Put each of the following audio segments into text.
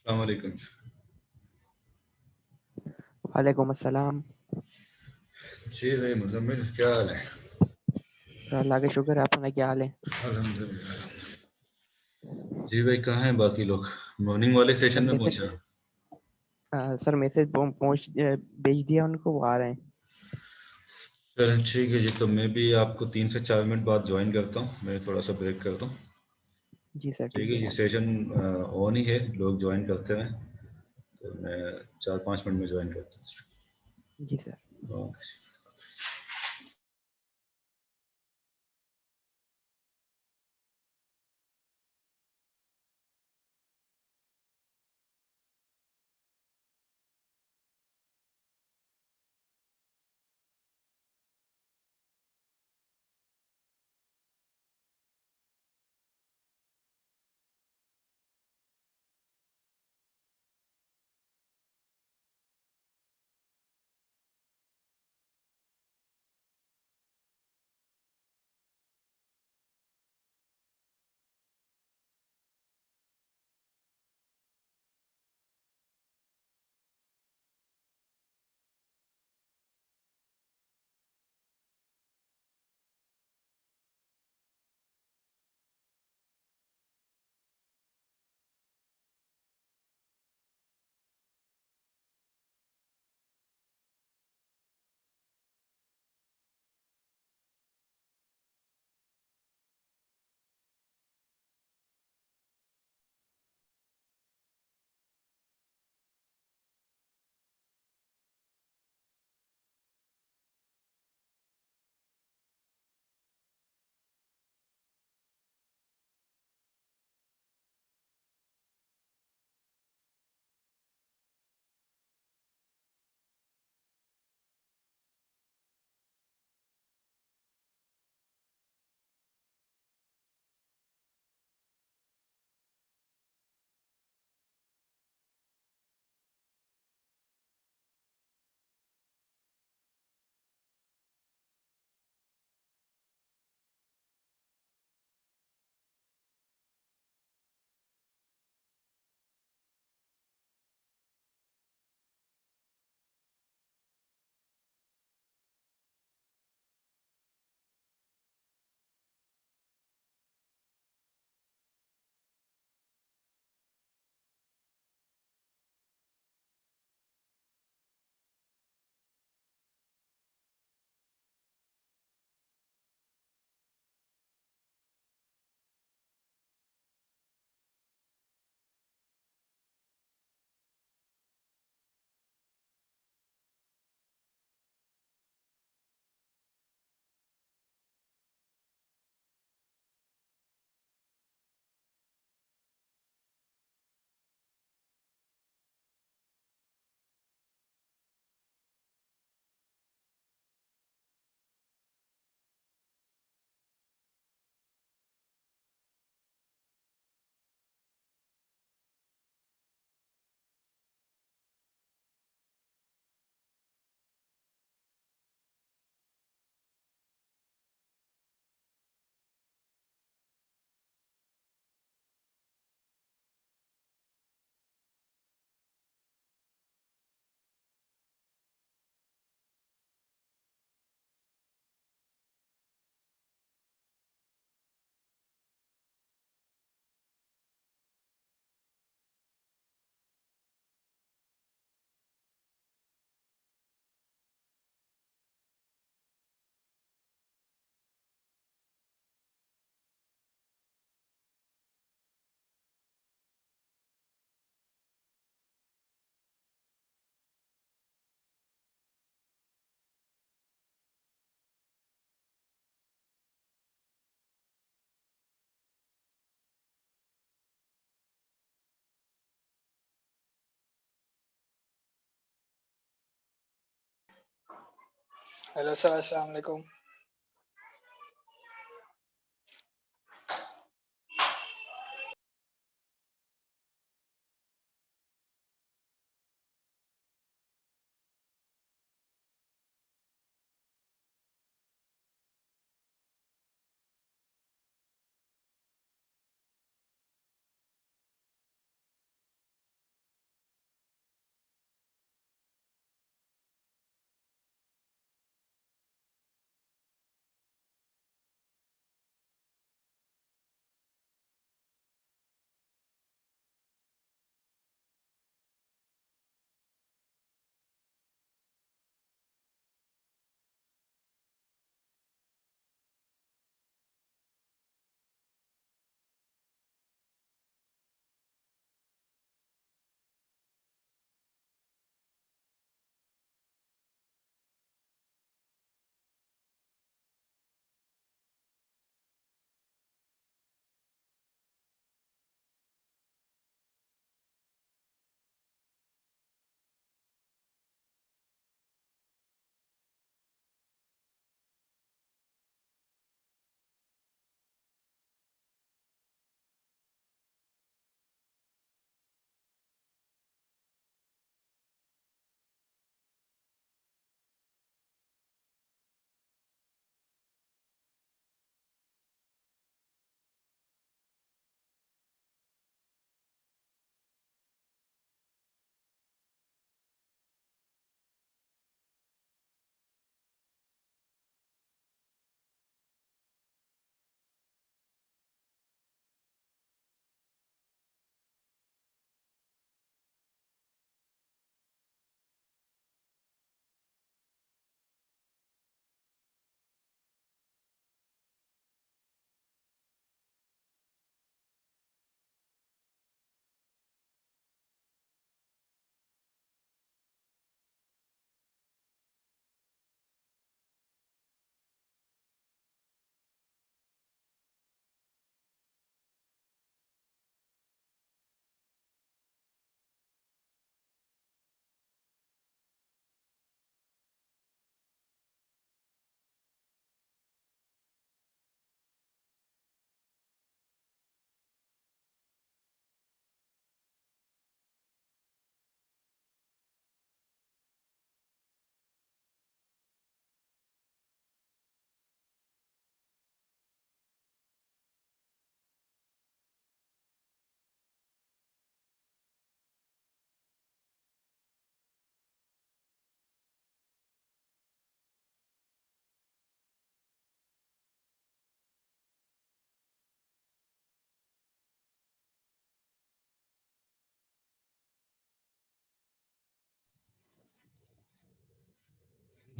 अस्सलाम वालेकुम। वालेकुम अस्सलाम। जी भाई मुजम्मिल, क्या हाल है? अल्लाह का शुक्र है, अपना क्या हाल है? अल्हम्दुलिल्लाह। जी भाई, कहाँ हैं बाकी लोग? मॉर्निंग वाले सेशन में मैसेज पहुंचा? सर मैसेज पहुंच भेज दिया उनको, वो आ रहे हैं। चलें ठीक है जी, तो मैं भी आपको 3 से 4 मिनट बाद ज्वाइन करता हूँ। मैं थोड़ा सा ब्रेक करता हूँ। जी सर, ठीक ठीक है, है। ये सेशन ऑन ही है, लोग ज्वाइन करते हैं। तो मैं 4-5 मिनट में ज्वाइन करता जी सर। हूँ। ओके। हेलो सर, अस्सलाम वालेकुम।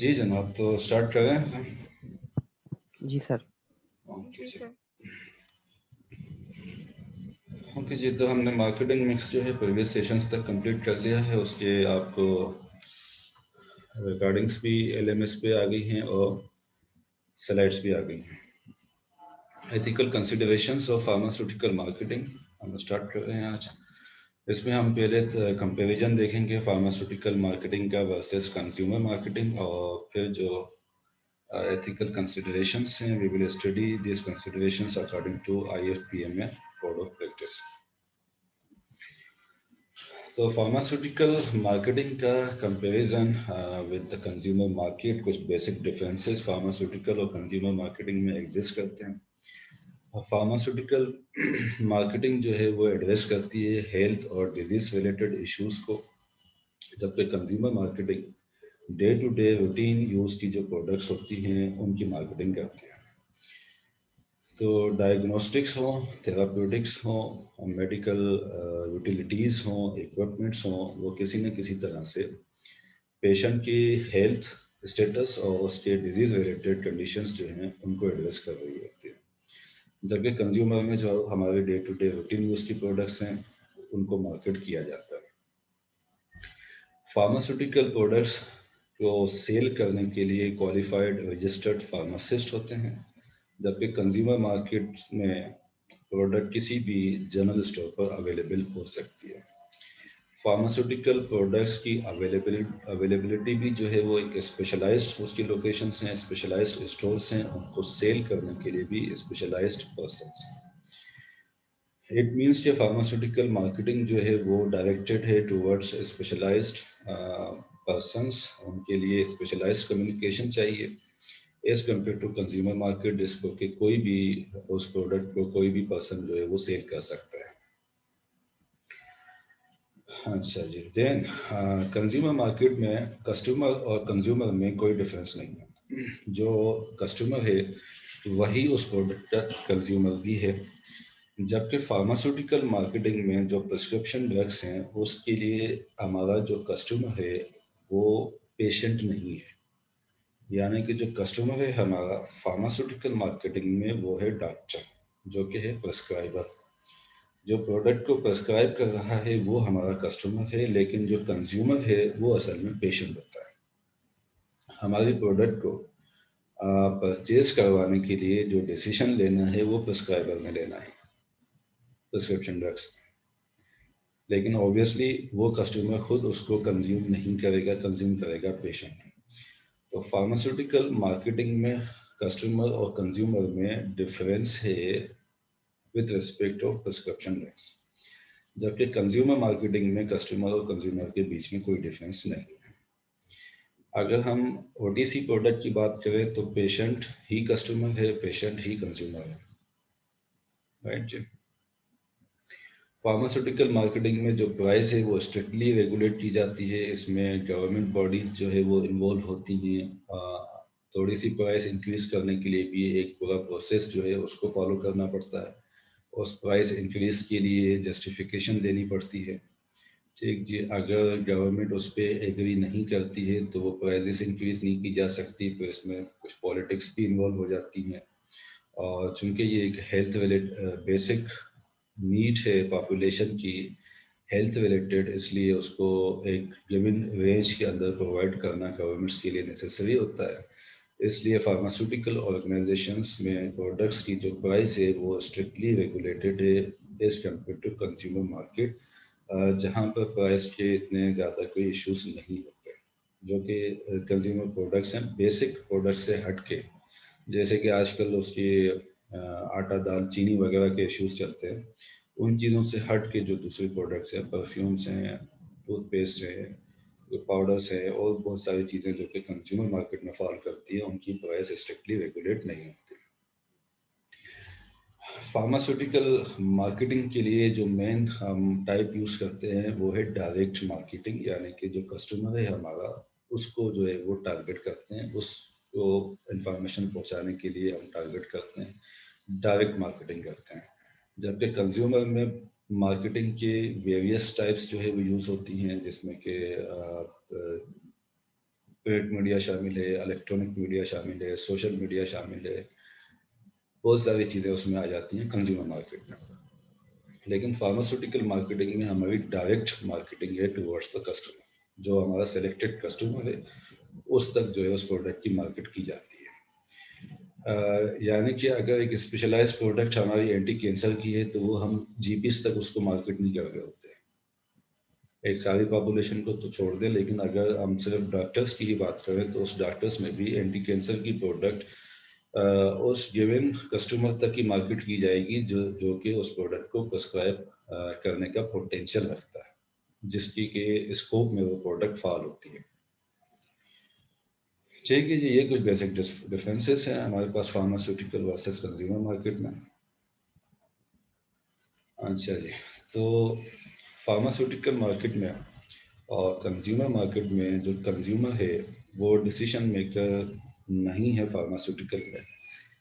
जी जनाब, तो स्टार्ट कर रहे हैं। जी सर। ओके जी। ओके जी, तो हमने मार्केटिंग मिक्स जो है प्रीवियस सेशंस तक कंप्लीट कर लिया है। उसके आपको रिकॉर्डिंग्स भी एलएमएस पे आ गई हैं और स्लाइड्स भी आ गई हैं। Ethical considerations of pharmaceutical marketing हम स्टार्ट कर रहे हैं आज। इसमें हम पहले कंपैरिजन देखेंगे फार्मास्यूटिकल मार्केटिंग का वर्सेस कंज्यूमर मार्केटिंग, और फिर जो ethical considerations हैं, we will study these considerations according to IFPMA code of practice. तो फार्मास्यूटिकल मार्केटिंग का comparison with the consumer market, कुछ बेसिक डिफरेंसेस फार्मास्यूटिकल और कंज्यूमर मार्केटिंग में एग्जिस्ट करते हैं। फार्मास्यूटिकल मार्केटिंग जो है वो एड्रेस करती है हेल्थ और डिजीज रिलेटेड इश्यूज को, जबकि consumer marketing day to day routine use की जो प्रोडक्ट्स होती हैं उनकी मार्केटिंग करती है। तो डायग्नोस्टिक्स हो, थेराप्यूटिक्स हो, मेडिकल यूटिलिटीज़ हो, इक्विपमेंट्स हो, वो किसी न किसी तरह से पेशेंट की हेल्थ स्टेटस और उसके डिजीज रिलेटेड कंडीशंस जो हैं उनको एड्रेस कर रही होती है। जबकि कंज्यूमर में जो हमारे day to day routine use की प्रोडक्ट्स हैं उनको मार्केट किया जाता है। फार्मास्यूटिकल प्रोडक्ट्स को सेल करने के लिए क्वालिफाइड रजिस्टर्ड फार्मासिस्ट होते हैं, जबकि कंज्यूमर मार्केट में प्रोडक्ट किसी भी जनरल स्टोर पर अवेलेबल हो सकती है। फार्मास्यूटिकल प्रोडक्ट्स की अवेलेबिलिटी भी जो है वो एक स्पेशलाइज्ड उसकी लोकेशंस हैं, स्पेशलाइज्ड स्टोर्स हैं, उनको सेल करने के लिए भी स्पेशलाइज्ड पर्सन्स हैं। इट मीन्स कि फार्मास्यूटिकल मार्केटिंग जो है वो डायरेक्टेड है टुवर्ड्स स्पेशलाइज्ड पर्सन्स, उनके लिए स्पेशलाइज्ड कम्युनिकेशन चाहिए as compare to consumer market, जिसको कि कोई भी उस प्रोडक्ट को कोई भी पर्सन जो है वो सेल कर सकता है। अच्छा जी, देन कंज्यूमर मार्केट में कस्टमर और कंज्यूमर में कोई डिफरेंस नहीं है। जो कस्टमर है वही उस प्रोडक्ट का कंज्यूमर भी है, जबकि फार्मास्यूटिकल मार्केटिंग में जो प्रिस्क्रिप्शन ड्रग्स हैं उसके लिए हमारा जो कस्टमर है वो पेशेंट नहीं है, यानी कि जो कस्टमर है हमारा फार्मास्यूटिकल मार्केटिंग में वो है डॉक्टर, जो कि है प्रिस्क्राइबर। जो प्रोडक्ट को प्रिस्क्राइब कर रहा है वो हमारा कस्टमर है, लेकिन जो कंज्यूमर है वो असल में पेशेंट होता है। हमारी प्रोडक्ट को परचेज करवाने के लिए जो डिसीजन लेना है वो प्रिस्क्राइबर में लेना है, प्रिस्क्रिप्शन ड्रग्स, लेकिन ऑब्वियसली वो कस्टमर खुद उसको कंज्यूम नहीं करेगा, कंज्यूम करेगा पेशेंट। तो फार्मास्यूटिकल मार्केटिंग में कस्टमर और कंज्यूमर में डिफरेंस है with respect of prescription drugs, जबकि कंज्यूमर मार्केटिंग में कस्टमर और कंज्यूमर के बीच में कोई डिफरेंस नहीं है। अगर हम ओटीसी प्रोडक्ट की बात करें तो पेशेंट ही कस्टमर है, पेशेंट ही कंज्यूमर है, राइट जी। फार्मास्यूटिकल मार्केटिंग में जो प्राइस है वो स्ट्रिक्टली रेगुलेट की जाती है, इसमें गवर्नमेंट बॉडीज जो है वो इन्वॉल्व होती हैं। थोड़ी सी प्राइस इंक्रीज करने के लिए भी एक पूरा प्रोसेस जो है उसको फॉलो करना पड़ता है, उस प्राइस इंक्रीज के लिए जस्टिफिकेशन देनी पड़ती है। ठीक जी, अगर गवर्नमेंट उस पर एग्री नहीं करती है तो वो प्राइजेस इंक्रीज नहीं की जा सकती, तो इसमें कुछ पॉलिटिक्स भी इन्वॉल्व हो जाती हैं। और चूंकि ये एक हेल्थ रिलेटेड बेसिक नीड है पॉपुलेशन की, हेल्थ रिलेटेड, इसलिए उसको एक गिवन रेंज के अंदर प्रोवाइड करना गवर्नमेंट्स के लिए नेसेसरी होता है। इसलिए फार्मास्यूटिकल ऑर्गेनाइजेशंस में प्रोडक्ट्स की जो प्राइस है वो स्ट्रिक्टली रेगुलेटेड है as compare to consumer market, जहाँ पर प्राइस के इतने ज़्यादा कोई इश्यूज नहीं होते, जो कि कंज्यूमर प्रोडक्ट्स हैं बेसिक प्रोडक्ट से हट के, जैसे कि आजकल उसकी आटा दाल चीनी वगैरह के इश्यूज चलते हैं, उन चीज़ों से हट के जो दूसरी प्रोडक्ट्स हैं, परफ्यूम्स हैं, टूथपेस्ट है, पाउडर्स है, और बहुत सारी चीज़ें जो कि कंज्यूमर मार्केट में फॉल करती है, उनकी प्राइस स्ट्रिक्टली रेगुलेट नहीं होती। फार्मास्यूटिकल मार्केटिंग के लिए जो मेन हम टाइप यूज करते हैं वो है डायरेक्ट मार्केटिंग, यानी कि जो कस्टमर है हमारा उसको जो है वो टारगेट करते हैं, उसको इंफॉर्मेशन पहुंचाने के लिए हम टारगेट करते हैं, डायरेक्ट मार्केटिंग करते हैं। जबकि कंज्यूमर में मार्केटिंग के वेरियस टाइप्स जो है वो यूज होती हैं, जिसमें कि प्रिंट मीडिया शामिल है, इलेक्ट्रॉनिक मीडिया शामिल है, सोशल मीडिया शामिल है, बहुत सारी चीज़ें उसमें आ जाती हैं कंज्यूमर मार्केट में। लेकिन फार्मास्यूटिकल मार्केटिंग में हमारी डायरेक्ट मार्केटिंग है टुवर्ड्स द कस्टमर, जो हमारा सेलेक्टेड कस्टमर है उस तक जो है उस प्रोडक्ट की मार्केट की जाती है। यानी कि अगर एक स्पेशलाइज्ड प्रोडक्ट हमारी एंटी कैंसर की है तो वो हम जीपीस तक उसको मार्केट नहीं कर रहे होते हैं, एक सारी पॉपुलेशन को तो छोड़ दें, लेकिन अगर हम सिर्फ डॉक्टर्स की ही बात करें तो उस डॉक्टर्स में भी एंटी कैंसर की प्रोडक्ट उस गिवन कस्टमर तक की मार्केट की जाएगी जो कि उस प्रोडक्ट को प्रिस्क्राइब करने का पोटेंशियल रखता है, जिसकी के स्कोप में वो प्रोडक्ट फॉल होती है। ठीक है जी, ये कुछ बेसिक डिफरेंसेस हैं हमारे पास फार्मास्यूटिकल वर्सेस कंज्यूमर मार्केट में। अच्छा जी, तो फार्मास्यूटिकल मार्केट में और कंज्यूमर मार्केट में जो कंज्यूमर है वो डिसीजन मेकर नहीं है फार्मास्यूटिकल में,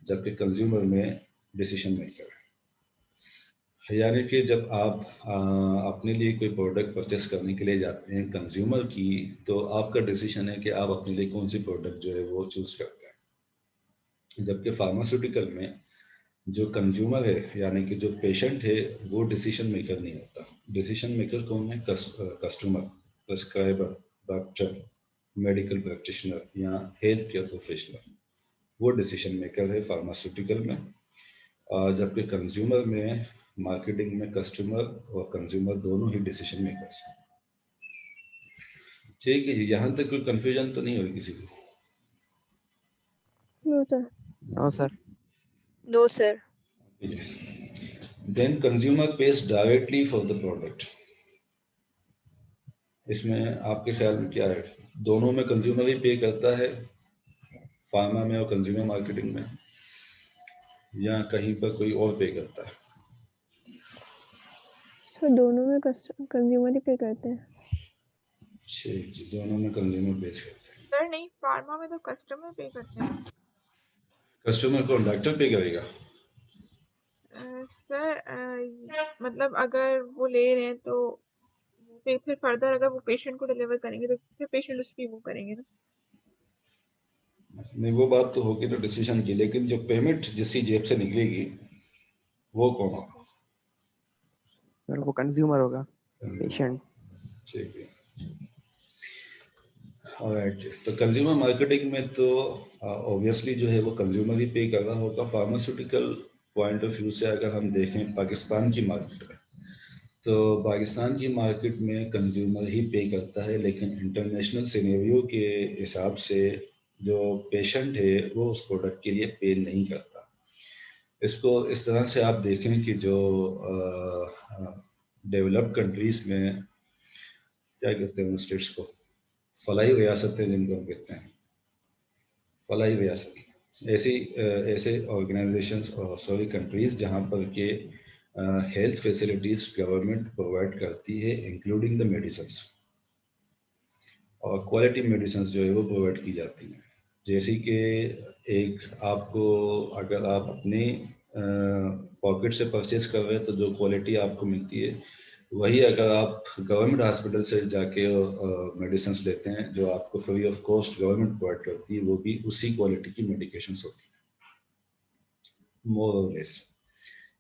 जबकि कंज्यूमर में डिसीजन मेकर है। यानी कि जब आप अपने लिए कोई प्रोडक्ट परचेस करने के लिए जाते हैं कंज्यूमर की, तो आपका डिसीजन है कि आप अपने लिए कौन सी प्रोडक्ट जो है वो चूज करते हैं। जबकि फार्मास्यूटिकल में जो कंज्यूमर है यानी कि जो पेशेंट है वो डिसीजन मेकर नहीं होता। डिसीजन मेकर कौन है? Customer, prescriber, doctor, medical practitioner या हेल्थ केयर प्रोफेशनल, वो डिसीजन मेकर है फार्मास्यूटिकल में। जबकि कंज्यूमर में मार्केटिंग में कस्टमर और कंज्यूमर दोनों ही डिसीजन मेकर्स हैं। ठीक है जी, यहाँ तक कोई कंफ्यूजन तो नहीं होगी किसी को? No sir. No sir. No sir. Then consumer pays directly for the product. इसमें आपके ख्याल में क्या है? दोनों में कंज्यूमर ही पे करता है, फार्मा में और कंज्यूमर मार्केटिंग में, या कहीं पर कोई और पे करता है? सर दोनों में कंज्यूमर ही पे करते हैं। ठीक जी, दोनों में कंज्यूमर पे करते हैं। सर नहीं, फार्मा में तो कस्टमर पे करते हैं। कस्टमर को डॉक्टर पे करेगा? सर मतलब अगर वो ले रहे हैं तो फिर फर्दर अगर वो पेशेंट को डिलीवर करेंगे तो फिर पेशेंट उसकी वो करेंगे ना। नहीं, वो बात तो होगी तो डिसीजन की, लेकिन जो पेमेंट जिसकी जेब से निकलेगी वो कौन होगा? सर वो कंज्यूमर होगा, पेशेंट। ठीक है, ऑलराइट। तो कंज्यूमर मार्केटिंग में तो ऑब्वियसली जो है वो कंज्यूमर ही पे कर रहा होगा। फार्मास्यूटिकल पॉइंट ऑफ व्यू से अगर हम देखें पाकिस्तान की मार्केट में, तो पाकिस्तान की मार्केट में कंज्यूमर ही पे करता है, लेकिन इंटरनेशनल सिनेरियो के हिसाब से जो पेशेंट है वो उस प्रोडक्ट के लिए पे नहीं करता। इसको इस तरह से आप देखें कि जो डेवलप्ड कंट्रीज में क्या कहते हैं स्टेट्स को, फलाई रियासतें जिनको हम कहते हैं, फलाई रियासत, ऐसे ऑर्गेनाइजेशंस और सॉरी कंट्रीज जहाँ पर के हेल्थ फैसिलिटीज गवर्नमेंट प्रोवाइड करती है इंक्लूडिंग द मेडिसिन्स, और क्वालिटी मेडिसिन्स जो है वो प्रोवाइड की जाती हैं। जैसे कि एक आपको अगर आप अपने पॉकेट से परचेज कर रहे हैं तो जो क्वालिटी आपको मिलती है वही अगर आप गवर्नमेंट हॉस्पिटल से जाके मेडिसिन लेते हैं जो आपको free of cost government provide करती है, वो भी उसी क्वालिटी की मेडिकेशंस होती हैं मोर और लेस।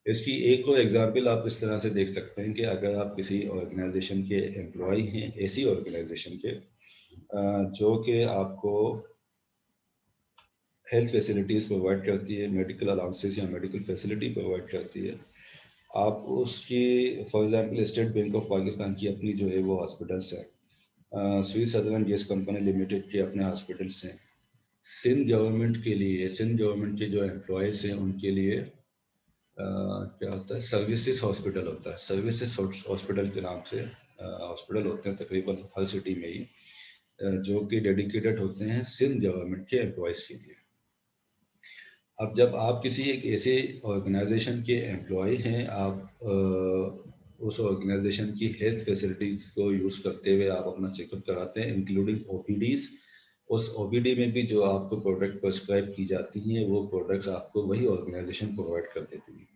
इसकी एक और एग्जांपल आप इस तरह से देख सकते हैं कि अगर आप किसी ऑर्गेनाइजेशन के एम्प्लॉय हैं, ऐसी ऑर्गेनाइजेशन के जो कि आपको हेल्थ फैसिलिटीज़ प्रोवाइड करती है, मेडिकल अलाउंसेस या मेडिकल फैसिलिटी प्रोवाइड करती है, आप उसकी for example state bank of Pakistan की अपनी जो है वो हॉस्पिटल्स हैं, Swiss southern gas company limited के अपने हॉस्पिटल्स हैं, सिंध गवर्नमेंट के लिए, सिंध गवर्नमेंट के जो एम्प्लॉयज़ हैं उनके लिए क्या होता है, सर्विसेज हॉस्पिटल होता है। सर्विसेज हॉस्पिटल के नाम से हॉस्पिटल होते हैं तकरीबन हर सिटी में ही, जो कि डेडिकेटेड होते हैं सिंध गवर्नमेंट के एम्प्लॉयज़ के लिए। अब जब आप किसी एक ऐसे ऑर्गेनाइजेशन के एम्प्लॉय हैं, आप उस ऑर्गेनाइजेशन की हेल्थ फैसिलिटीज को यूज़ करते हुए आप अपना चेकअप कराते हैं इंक्लूडिंग ओपीडीज। उस ओपीडी में भी जो आपको प्रोडक्ट प्रिस्क्राइब की जाती हैं वो प्रोडक्ट्स आपको वही ऑर्गेनाइजेशन प्रोवाइड कर देती है।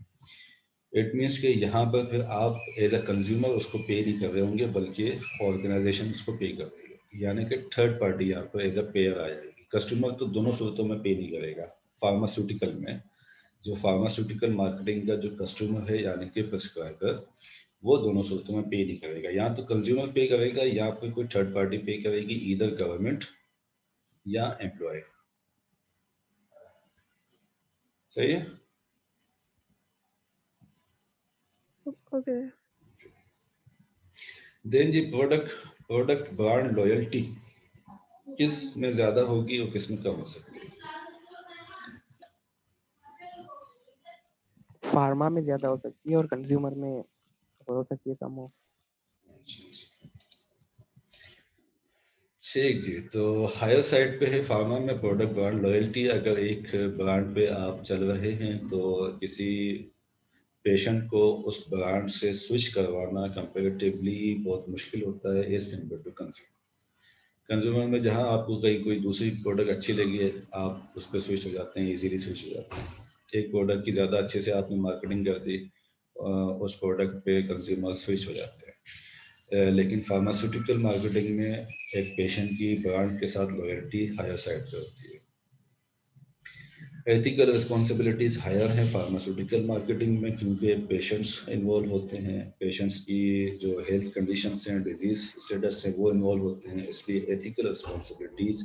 इट मीन्स कि यहाँ पर फिर आप एज अ कंज्यूमर उसको पे नहीं कर रहे होंगे, बल्कि ऑर्गेनाइजेशन उसको पे कर रही होगी। यानी कि थर्ड पार्टी यहाँ पर एज अ पेयर आ जाएगी। कस्टमर तो दोनों सूरतों में पे नहीं करेगा। फार्मास्यूटिकल में जो फार्मास्यूटिकल मार्केटिंग का जो कस्टमर है यानी कि प्रिस्क्राइबर, वो दोनों सूरतों में पे नहीं करेगा। या तो कंज्यूमर पे करेगा या फिर कोई थर्ड पार्टी पे करेगी, ईदर गवर्नमेंट या एम्प्लॉय। सही है। ओके। देन जी प्रोडक्ट ब्रांड लॉयल्टी किस में ज्यादा होगी और किस में कम हो सकती है? फार्मा में ज्यादा हो सकती है और कंज्यूमर में हो सकती है कम हो। ठीक जी, तो हायर साइड पे है फार्मा में प्रोडक्ट ब्रांड लॉयल्टी। अगर एक ब्रांड पे आप चल रहे हैं तो किसी पेशेंट को उस ब्रांड से स्विच करवाना कंपैरेटिवली बहुत मुश्किल होता है as compare to consumer. Consumer में जहां आपको कहीं कोई दूसरी प्रोडक्ट अच्छी लगी है, आप उस पर स्विच हो जाते हैं, इजीली स्विच हो जाते हैं। एक प्रोडक्ट की ज़्यादा अच्छे से आपने मार्केटिंग कर दी, उस प्रोडक्ट पे कंज्यूमर स्विच हो जाते हैं। लेकिन फार्मास्यूटिकल मार्केटिंग में एक पेशेंट की ब्रांड के साथ लॉयल्टी हायर साइड पे होती है। एथिकल रिस्पॉन्सिबिलिटीज हायर है फार्मास्यूटिकल मार्केटिंग में, क्योंकि पेशेंट्स इन्वॉल्व होते हैं, पेशेंट्स की जो हेल्थ कंडीशंस हैं, डिजीज स्टेटस है, वो इन्वॉल्व होते हैं, इसलिए एथिकल रिस्पॉन्सिबिलिटीज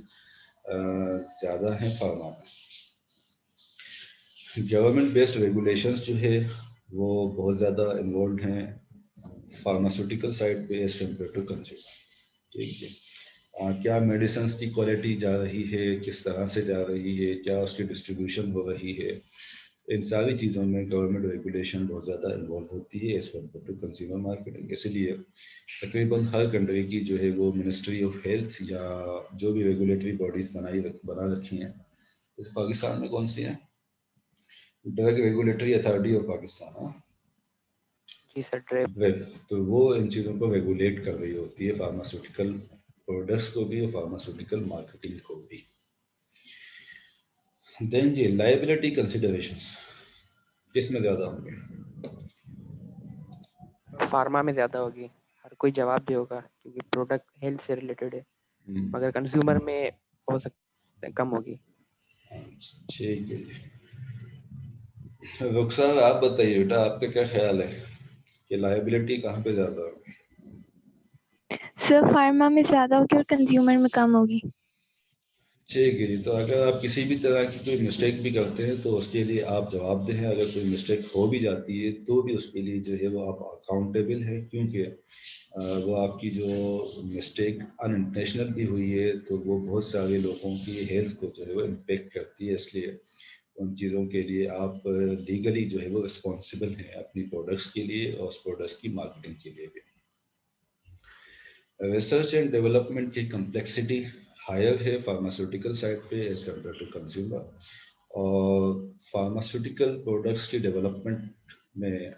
ज़्यादा हैं फार्मा में। गवर्नमेंट बेस्ड रेगुलेशंस जो है वो बहुत ज़्यादा इन्वॉल्व हैं फार्मास्यूटिकल साइड पे एज कम्पेयर टू कंज्यूमर। ठीक है। क्या मेडिसिन की क्वालिटी जा रही है, किस तरह से जा रही है, क्या उसकी डिस्ट्रीब्यूशन हो रही है, इन सारी चीज़ों में गवर्नमेंट रेगुलेशन बहुत ज़्यादा इन्वॉल्व होती है as compare to consumer marketing. इसीलिए तकरीबन हर कंट्री की जो है वो मिनिस्ट्री ऑफ हेल्थ या जो भी रेगुलेटरी बॉडीज बना रखी हैं, जैसे पाकिस्तान में कौन सी है, drug regulatory authority of Pakistan. हाँ, जी सर, ड्रेप। तो वो इन चीज़ों को रेगुलेट कर रही होती है, फार्मास्यूटिकल प्रोडक्ट्स को भी और फार्मास्यूटिकल मार्केटिंग को भी। देन जी लायबिलिटी कंसिडरेशंस किस में ज़्यादा होंगे? फार्मा में ज्यादा होगी, हर कोई जवाब भी होगा क्योंकि प्रोडक्ट हेल्थ से रिलेटेड है। मगर कंज्यूमर में हो सकता है कम होगी। ठीक है जी। रुखसार आप बताइए बेटा, आपका क्या ख्याल है कि लायबिलिटी कहाँ पे ज़्यादा होगी? सर फार्मा में ज्यादा होगी और कंज्यूमर में कम होगी। ठीक है जी, तो अगर आप किसी भी तरह की कोई मिस्टेक भी करते हैं तो उसके लिए आप जवाबदेह हैं। अगर कोई मिस्टेक हो भी जाती है तो भी उसके लिए जो है वो आप अकाउंटेबल है, क्योंकि वो आपकी जो मिस्टेक अनइंटेंशनल भी हुई है तो वो बहुत सारे लोगों की हेल्थ को जो है वो इम्पेक्ट करती है। इसलिए उन चीज़ों के लिए आप लीगली जो है वो रिस्पॉन्सिबल हैं अपनी प्रोडक्ट्स के लिए और उस प्रोडक्ट्स की मार्केटिंग के लिए भी। रिसर्च एंड डेवलपमेंट की कम्प्लेक्सिटी हायर है फार्मास्यूटिकल साइड पे एज कम्पेयर टू कंज्यूमर। और फार्मास्यूटिकल प्रोडक्ट्स की डेवलपमेंट में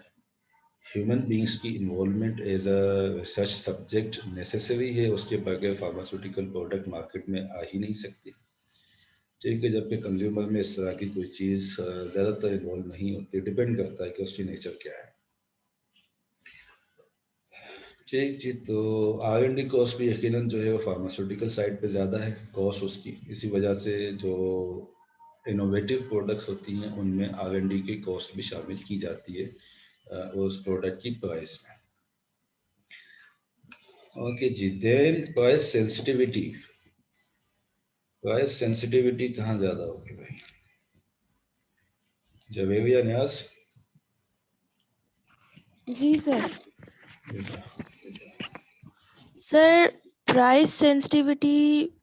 ह्यूमन बींग्स की involvement as a research subject necessary है, उसके बगैर फार्मास्यूटिकल प्रोडक्ट मार्केट में आ ही नहीं सकती। ठीक है, जबकि कंज्यूमर में इस तरह की कोई चीज़ ज़्यादातर इन्वॉल्व नहीं होती, डिपेंड करता है कि उसकी नेचर क्या है। ठीक जी, तो R&D कॉस्ट भी यकीनन जो है वो फार्मास्यूटिकल साइड पे ज़्यादा है कॉस्ट उसकी। इसी वजह से जो इनोवेटिव प्रोडक्ट्स होती हैं उनमें R&D की कॉस्ट भी शामिल की जाती है उस प्रोडक्ट की प्राइस में। ओके जी, देन प्राइस सेंसिटिविटी कहाँ ज़्यादा होगी भाई? जवेद या न्याज? जी सर। सर प्राइस सेंसिटिविटी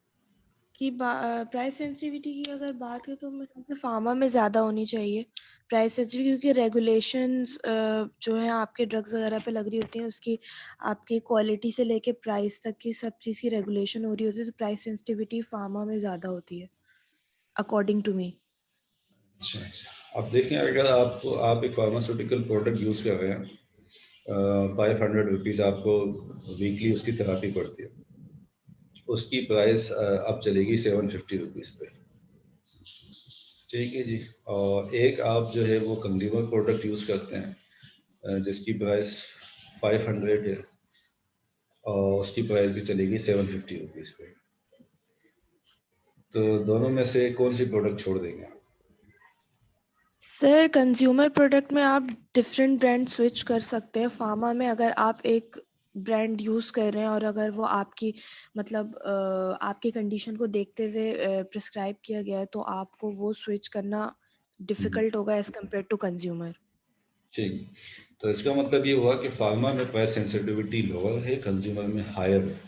की अगर बात करें तो मेरे ख्याल से फार्मा में ज़्यादा होनी चाहिए प्राइस सेंसिटिविटी, क्योंकि रेगुलेशंस जो है आपके ड्रग्स वगैरह पे लग रही होती हैं, उसकी आपकी क्वालिटी से लेके प्राइस तक की सब चीज़ की रेगुलेशन हो रही होती है, तो प्राइस सेंसिटिविटी फार्मा में ज़्यादा होती है अकॉर्डिंग टू मी। अच्छा, अब देखें, अगर आप एक फार्मास्यूटिकल प्रोडक्ट यूज़ कर रहे हैं, 500 रुपीज़ आपको वीकली उसकी थेरापी पड़ती है, उसकी प्राइस अब चलेगी 750 रुपीज़ पे। ठीक है जी। और एक आप जो है वो कंज्यूमर प्रोडक्ट यूज़ करते हैं जिसकी प्राइस 500 है, और उसकी प्राइस भी चलेगी 750 रुपीज़ पे। तो दोनों में से कौन सी प्रोडक्ट छोड़ देंगे आप? सर कंज्यूमर प्रोडक्ट में आप डिफरेंट ब्रांड स्विच कर सकते हैं। फार्मा में अगर आप एक ब्रांड यूज़ कर रहे हैं और अगर वो आपकी मतलब आपकी कंडीशन को देखते हुए प्रिस्क्राइब किया गया है तो आपको वो स्विच करना डिफ़िकल्ट होगा एज़ कम्पेयर टू कंज्यूमर। ठीक, तो इसका मतलब ये हुआ कि फार्मा में प्राइस सेंसिटिविटी लोअर है, कंज्यूमर में हायर है।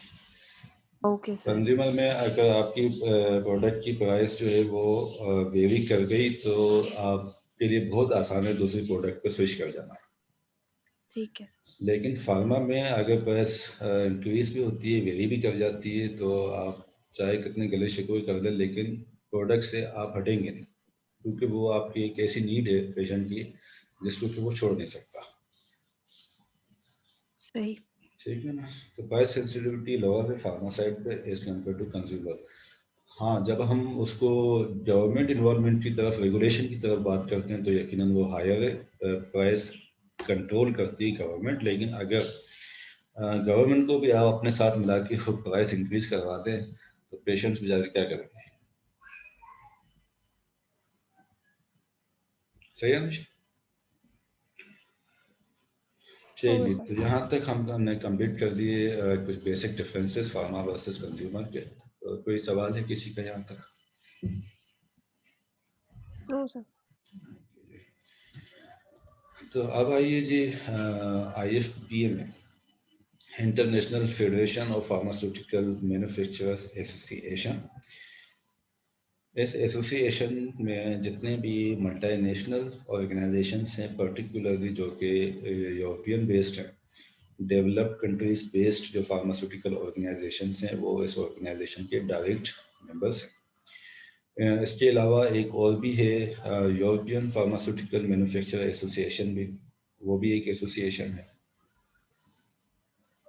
Okay sir. कंज्यूमर में अगर आपकी प्रोडक्ट की प्राइस जो है वो वेरी कर गई तो आपके लिए बहुत आसान है दूसरी प्रोडक्ट पे स्विच कर जाना। ठीक है। लेकिन फार्मा में अगर प्राइस इंक्रीज भी होती है, वेरी भी कर जाती है, तो आप चाहे कितने गले शिकवे कर लें लेकिन प्रोडक्ट से आप हटेंगे नहीं, क्योंकि वो आपकी एक ऐसी नीड है पेशेंट की जिसको कि वो छोड़ नहीं सकता। सही। ठीक है ना। तो प्राइस सेंसिटिविटी लोअर है फार्मा साइड पे एज कम्पेयर टू कंज्यूमर। हाँ, जब हम उसको गवर्नमेंट इन्वॉल्वमेंट की तरफ, रेगुलेशन की तरफ बात करते हैं तो यकीनन वो हायर है, प्राइस कंट्रोल करती है गवर्नमेंट। लेकिन अगर गवर्नमेंट को भी आप अपने साथ मिला के प्राइस इंक्रीज करवा दें तो पेशेंट्स बेचारे क्या करेंगे? सही है ना। चलिए, तो यहाँ तक हमने कंप्लीट कर दिए कुछ basic differences pharma versus consumer के। तो कोई सवाल है किसी का यहाँ तक? No sir. तो अब आइए जी, IFPA में, international federation of pharmaceutical manufacturers association, इस एसोसिएशन में जितने भी मल्टीनेशनल ऑर्गेनाइजेशंस हैं, पर्टिकुलरली जो कि यूरोपियन बेस्ड हैं, डेवलप्ड कंट्रीज बेस्ड जो फार्मास्यूटिकल ऑर्गेनाइजेशंस हैं, वो इस ऑर्गेनाइजेशन के डायरेक्ट मेंबर्स हैं। इसके अलावा एक और भी है, यूरोपियन फार्मास्यूटिकल मैन्युफैक्चरर एसोसिएशन भी, वो भी एक एसोसिएशन है।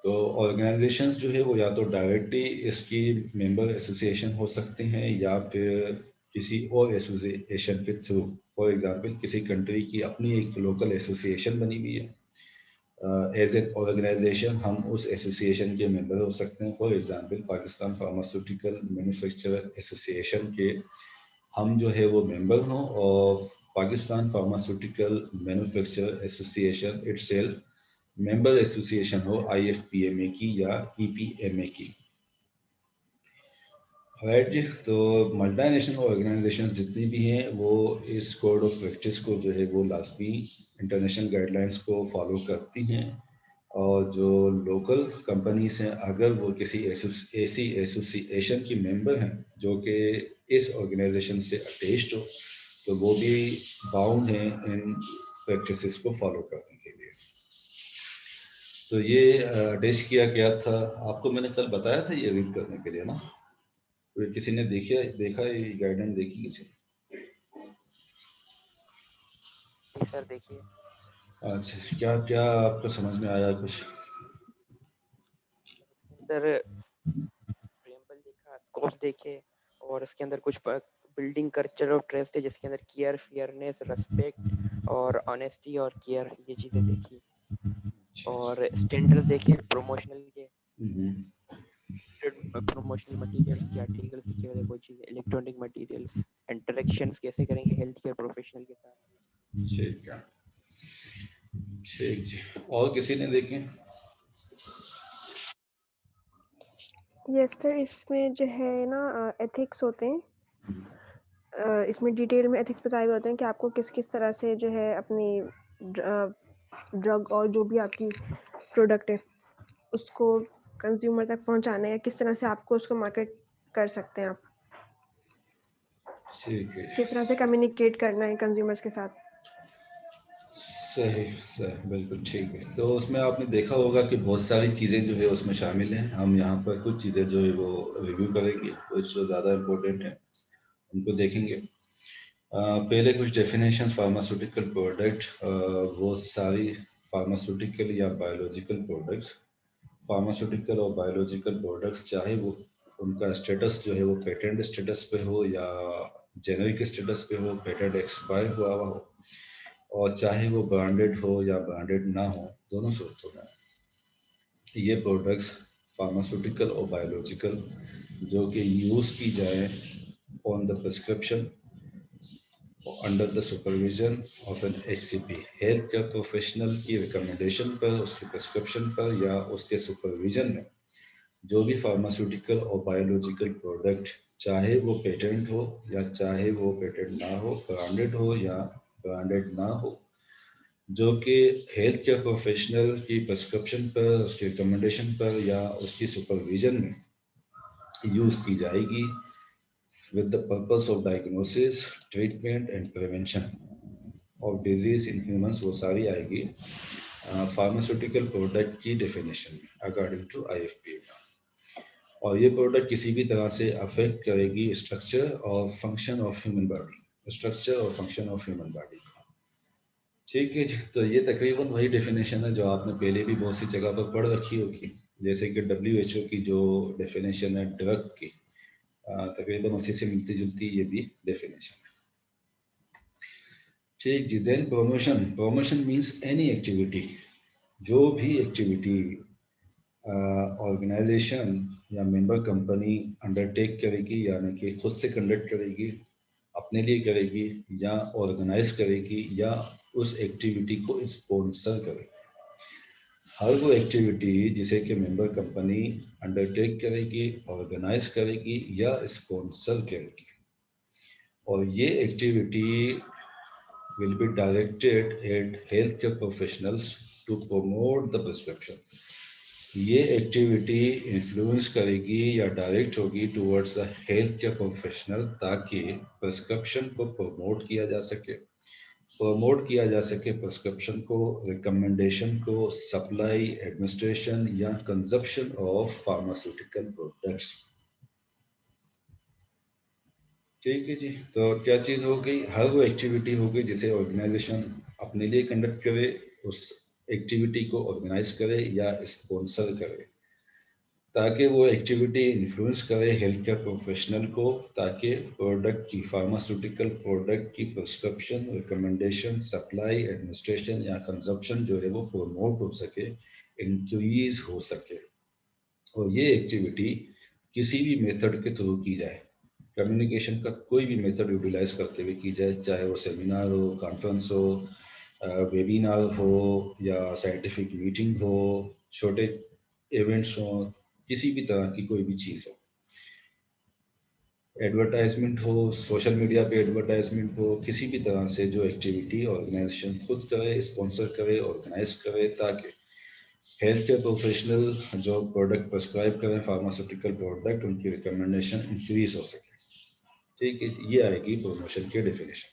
तो ऑर्गेनाइजेशंस जो है वो या तो डायरेक्टली इसकी मेंबर एसोसिएशन हो सकते हैं या फिर किसी और एसोसिएशन के थ्रू। फॉर एग्जांपल, किसी कंट्री की अपनी एक लोकल एसोसिएशन बनी हुई है, एज एन ऑर्गेनाइजेशन हम उस एसोसिएशन के मेंबर हो सकते हैं। For example, Pakistan pharmaceutical manufacturer association के हम जो है वो मेंबर हों और Pakistan pharmaceutical manufacturer association itself member association हो IFPMA की या EPMA की। राइट जी। तो मल्टीनेशनल ऑर्गेनाइजेशंस जितनी भी हैं वो इस कोड ऑफ प्रैक्टिस को जो है वो लाजमी इंटरनेशनल गाइडलाइंस को फॉलो करती हैं। और जो लोकल कंपनीज हैं, अगर वो किसी ऐसी एसोसिएशन की मेंबर हैं जो कि इस ऑर्गेनाइजेशन से अटैच्ड हो, तो वो भी बाउंड हैं इन प्रैक्टिसेस को फॉलो करने के लिए। तो ये अटैच किया गया था, आपको मैंने कल बताया था ये रीड करने के लिए ना। तो किसी ने देखा ये गाइडेंस देखी किसी? सर देखिए। अच्छा, क्या क्या आपको समझ में आया कुछ? सर प्रेम्बल देखा, स्कोप देखे, और इसके अंदर कुछ बिल्डिंग कल्चर और ट्रस्ट है जिसके अंदर केयर, फेयरनेस, रेस्पेक्ट और ऑनेस्टी और केयर, ये चीजें देखी। और स्टैंडर्ड्स देखे प्रमोशनल के, प्रमोशनल मटेरियल्स के, आर्टिकल्स लिखे हुए, कोई चीज, इलेक्ट्रॉनिक मटेरियल्स, इंटरेक्शंस कैसे करेंगे हेल्थ केयर प्रोफेशनल के साथ। ठीक है, ठीक जी। और किसी ने देखे? यस सर, इसमें जो है ना एथिक्स होते हैं, इसमें डिटेल में एथिक्स बताए हुए होते हैं कि आपको किस किस तरह से जो है अपनी ड्रग और जो भी आपकी प्रोडक्ट है उसको कंज्यूमर तक पहुंचाना है, किस तरह से आपको उसको मार्केट कर सकते हैं आप, ठीक है, किस तरह से कम्युनिकेट करना है कंज्यूमर्स के साथ। सही सही, बिल्कुल ठीक है। तो उसमें आपने देखा होगा कि बहुत सारी चीज़ें जो है उसमें शामिल हैं। हम यहाँ पर कुछ चीज़ें जो है वो रिव्यू करेंगे, कुछ जो ज़्यादा इम्पोर्टेंट है उनको देखेंगे। पहले कुछ डेफिनेशन फार्मास्यूटिकल प्रोडक्ट, वो सारी फार्मास्यूटिकल या बायोलॉजिकल प्रोडक्ट्स, फार्मास्यूटिकल और बायोलॉजिकल प्रोडक्ट्स, चाहे वो उनका स्टेटस जो है वो पेटेंट स्टेटस पे हो या जेनरिक स्टेटस पे हो, पेटेंट एक्सपायर हुआ हो, और चाहे वो ब्रांडेड हो या ब्रांडेड ना हो, दोनों सूरतों में ये प्रोडक्ट्स फार्मास्यूटिकल और बायोलॉजिकल, जो कि यूज़ की जाए on the prescription under the supervision of an HCP, health care professional की रिकमेंडेशन पर, उसके प्रिस्क्रिप्शन पर या उसके सुपरविजन में जो भी फार्मास्यूटिकल और बायोलॉजिकल प्रोडक्ट, चाहे वो पेटेंट हो या चाहे वो पेटेंट ना हो, ब्रांडेड हो या ब्रांडेड ना हो, जो कि हेल्थ केयर प्रोफेशनल की प्रिस्क्रिप्शन पर, उसके रिकमेंडेशन पर या उसकी सुपरविजन में यूज़ की जाएगी with the purpose of diagnosis, treatment and prevention of disease in humans, वो सारी आएगी फार्मास्यूटिकल प्रोडक्ट की डेफिनेशन में अकॉर्डिंग टू IFPA। और ये प्रोडक्ट किसी भी तरह से अफेक्ट करेगी स्ट्रक्चर और function of human body, structure और फंक्शन ऑफ ह्यूमन बॉडी। ठीक है जी, तो ये तकरीबन वही डेफिनेशन है जो आपने पहले भी बहुत सी जगह पर पढ़ रखी होगी, जैसे कि WHO की जो डेफिनेशन है ड्रग की, तकरीबन उसी से मिलती जुलती ये भी डेफिनेशन है। ठीक जी। Then promotion, promotion means any activity, जो भी एक्टिविटी ऑर्गेनाइजेशन या मेंबर कंपनी अंडरटेक करेगी, यानी कि खुद से कंडक्ट करेगी, अपने लिए करेगी या ऑर्गेनाइज करेगी या उस एक्टिविटी को स्पॉन्सर करेगी। हर वो एक्टिविटी जिसे कि मेंबर कंपनी अंडरटेक करेगी, ऑर्गेनाइज करेगी या स्पॉन्सर करेगी, और ये activity will be directed at healthcare professionals to promote the prescription। ये एक्टिविटी इन्फ्लुएंस करेगी या डायरेक्ट होगी towards the health care professional, ताकि प्रिस्क्रिप्शन को प्रमोट किया जा सके, प्रिस्क्रिप्शन को, रिकमेंडेशन को, सप्लाई, एडमिनिस्ट्रेशन या कंजप्शन ऑफ फार्मास्यूटिकल प्रोडक्ट्स। ठीक है जी। तो क्या चीज़ हो गई, हर वो एक्टिविटी हो गई जिसे ऑर्गेनाइजेशन अपने लिए कंडक्ट करे, उस एक्टिविटी को ऑर्गेनाइज करे या स्पॉन्सर करे, ताकि वो एक्टिविटी इन्फ्लुएंस करे हेल्थ केयर प्रोफेशनल को, ताकि प्रोडक्ट की, फार्मास्यूटिकल प्रोडक्ट की प्रिस्क्रिप्शन, रिकमेंडेशन, सप्लाई, एडमिनिस्ट्रेशन या कंजप्शन जो है वो प्रमोट हो सके, इंक्रीज हो सके। और ये एक्टिविटी किसी भी मेथड के थ्रू की जाए, कम्युनिकेशन का कोई भी मेथड यूटिलाइज करते हुए की जाए, चाहे वो सेमिनार हो, कॉन्फ्रेंस हो, वेबिनार हो या साइंटिफिक मीटिंग हो, छोटे इवेंट्स हो, किसी भी तरह की कोई भी चीज़ हो, एडवर्टाइजमेंट हो, सोशल मीडिया पे एडवर्टाइजमेंट हो, किसी भी तरह से जो एक्टिविटी ऑर्गेनाइजेशन खुद करे, स्पॉन्सर करे, ऑर्गेनाइज करे, ताकि हेल्थ केयर प्रोफेशनल जो प्रोडक्ट प्रिस्क्राइब करें, फार्मास्यूटिकल प्रोडक्ट, उनकी रिकमेंडेशन इंक्रीज हो सके। ठीक है, ये आएगी प्रमोशन की डेफिनेशन।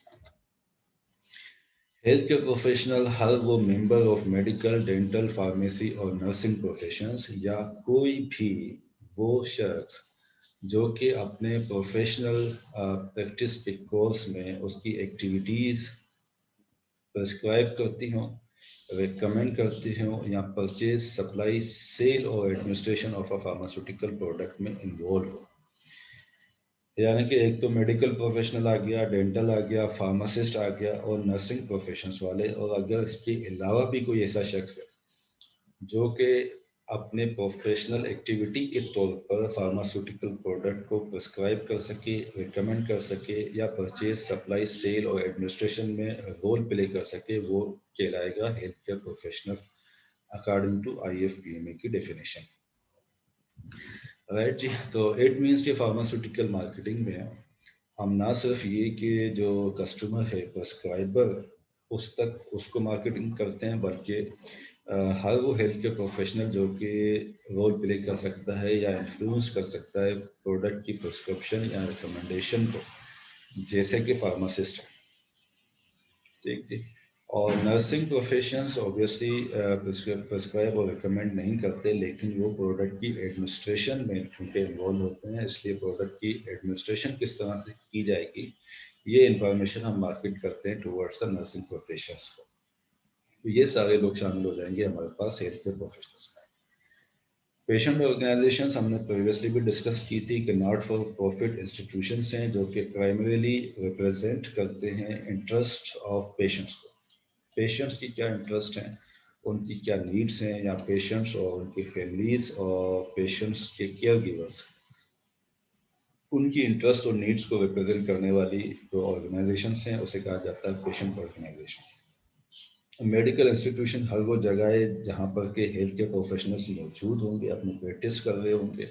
हेल्थ केयर प्रोफेशनल हर वो member of medical, dental, pharmacy और नर्सिंग प्रोफेशंस या कोई भी वो शख्स जो कि अपने प्रोफेशनल प्रैक्टिस के कोर्स में उसकी एक्टिविटीज़ प्रिस्क्राइब करती हों, रिकमेंड करती हों या परचेज, सप्लाई, सेल और administration of a pharmaceutical product में इन्वॉल्व हो। यानी कि एक तो मेडिकल प्रोफेशनल आ गया, डेंटल आ गया, फार्मासिस्ट आ गया और नर्सिंग प्रोफेशंस वाले, और अगर इसके अलावा भी कोई ऐसा शख्स है जो कि अपने प्रोफेशनल एक्टिविटी के तौर पर फार्मास्यूटिकल प्रोडक्ट को प्रिस्क्राइब कर सके, रिकमेंड कर सके या परचेज, सप्लाई, सेल और एडमिनिस्ट्रेशन में रोल प्ले कर सके, वो कहलाएगा health care professional according to IFPMA की डेफिनेशन। राइट जी। तो इट मीन्स कि फार्मास्यूटिकल मार्केटिंग में हम ना सिर्फ ये कि जो कस्टमर है, प्रिस्क्राइबर, उस तक उसको मार्केटिंग करते हैं, बल्कि हर वो हेल्थ केयर प्रोफेशनल जो कि रोल प्ले कर सकता है या इन्फ्लुएंस कर सकता है प्रोडक्ट की प्रिस्क्रिप्शन या रिकमेंडेशन को, जैसे कि फार्मासिस्ट है। ठीक जी। और नर्सिंग प्रोफेशंस ऑब्वियसली प्रिस्क्राइब और रिकमेंड नहीं करते, लेकिन वो प्रोडक्ट की एडमिनिस्ट्रेशन में चूँकि इन्वॉल्व होते हैं, इसलिए प्रोडक्ट की एडमिनिस्ट्रेशन किस तरह से की जाएगी, ये इंफॉर्मेशन हम मार्केट करते हैं टुवर्ड्स द नर्सिंग प्रोफेशंस को। तो ये सारे लोग शामिल हो जाएंगे हमारे पास हेल्थ केयर प्रोफेशनल्स में। पेशेंट ऑर्गेनाइजेशंस हमने प्रीवियसली भी डिस्कस की थी कि नॉट फॉर प्रॉफिट इंस्टीट्यूशंस हैं जो कि प्राइमरीली रिप्रेजेंट करते हैं इंटरेस्ट ऑफ पेशेंट्स को। पेशेंट्स की क्या इंटरेस्ट हैं उनकी क्या नीड्स हैं, या पेशेंट्स और उनकी फैमिलीज और पेशेंट्स के केयर गिवर्स, उनकी इंटरेस्ट और नीड्स को रिप्रेजेंट करने वाली जो ऑर्गेनाइजेशंस हैं उसे कहा जाता है पेशेंट ऑर्गेनाइजेशन। मेडिकल इंस्टीट्यूशन हर वो जगह है जहाँ पर के हेल्थ केयर प्रोफेशनल्स मौजूद होंगे, अपनी प्रैक्टिस कर रहे होंगे,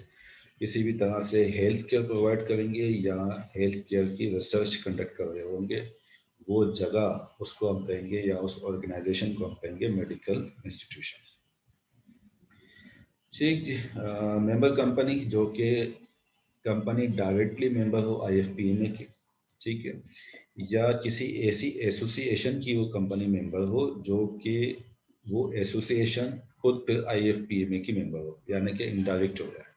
किसी भी तरह से हेल्थ केयर प्रोवाइड करेंगे या हेल्थ केयर की रिसर्च कंडक्ट कर रहे होंगे, वो जगह उसको हम कहेंगे या उस ऑर्गेनाइजेशन को हम कहेंगे मेडिकल इंस्टीट्यूशन। ठीक जी। मेंबर कंपनी जो कि कंपनी डायरेक्टली मेंबर हो IFPMA की, ठीक है, या किसी ऐसी एसोसिएशन की वो कंपनी मेंबर हो जो कि वो एसोसिएशन खुद फिर IFPMA की मेंबर हो, यानी कि इनडायरेक्ट हो जाए।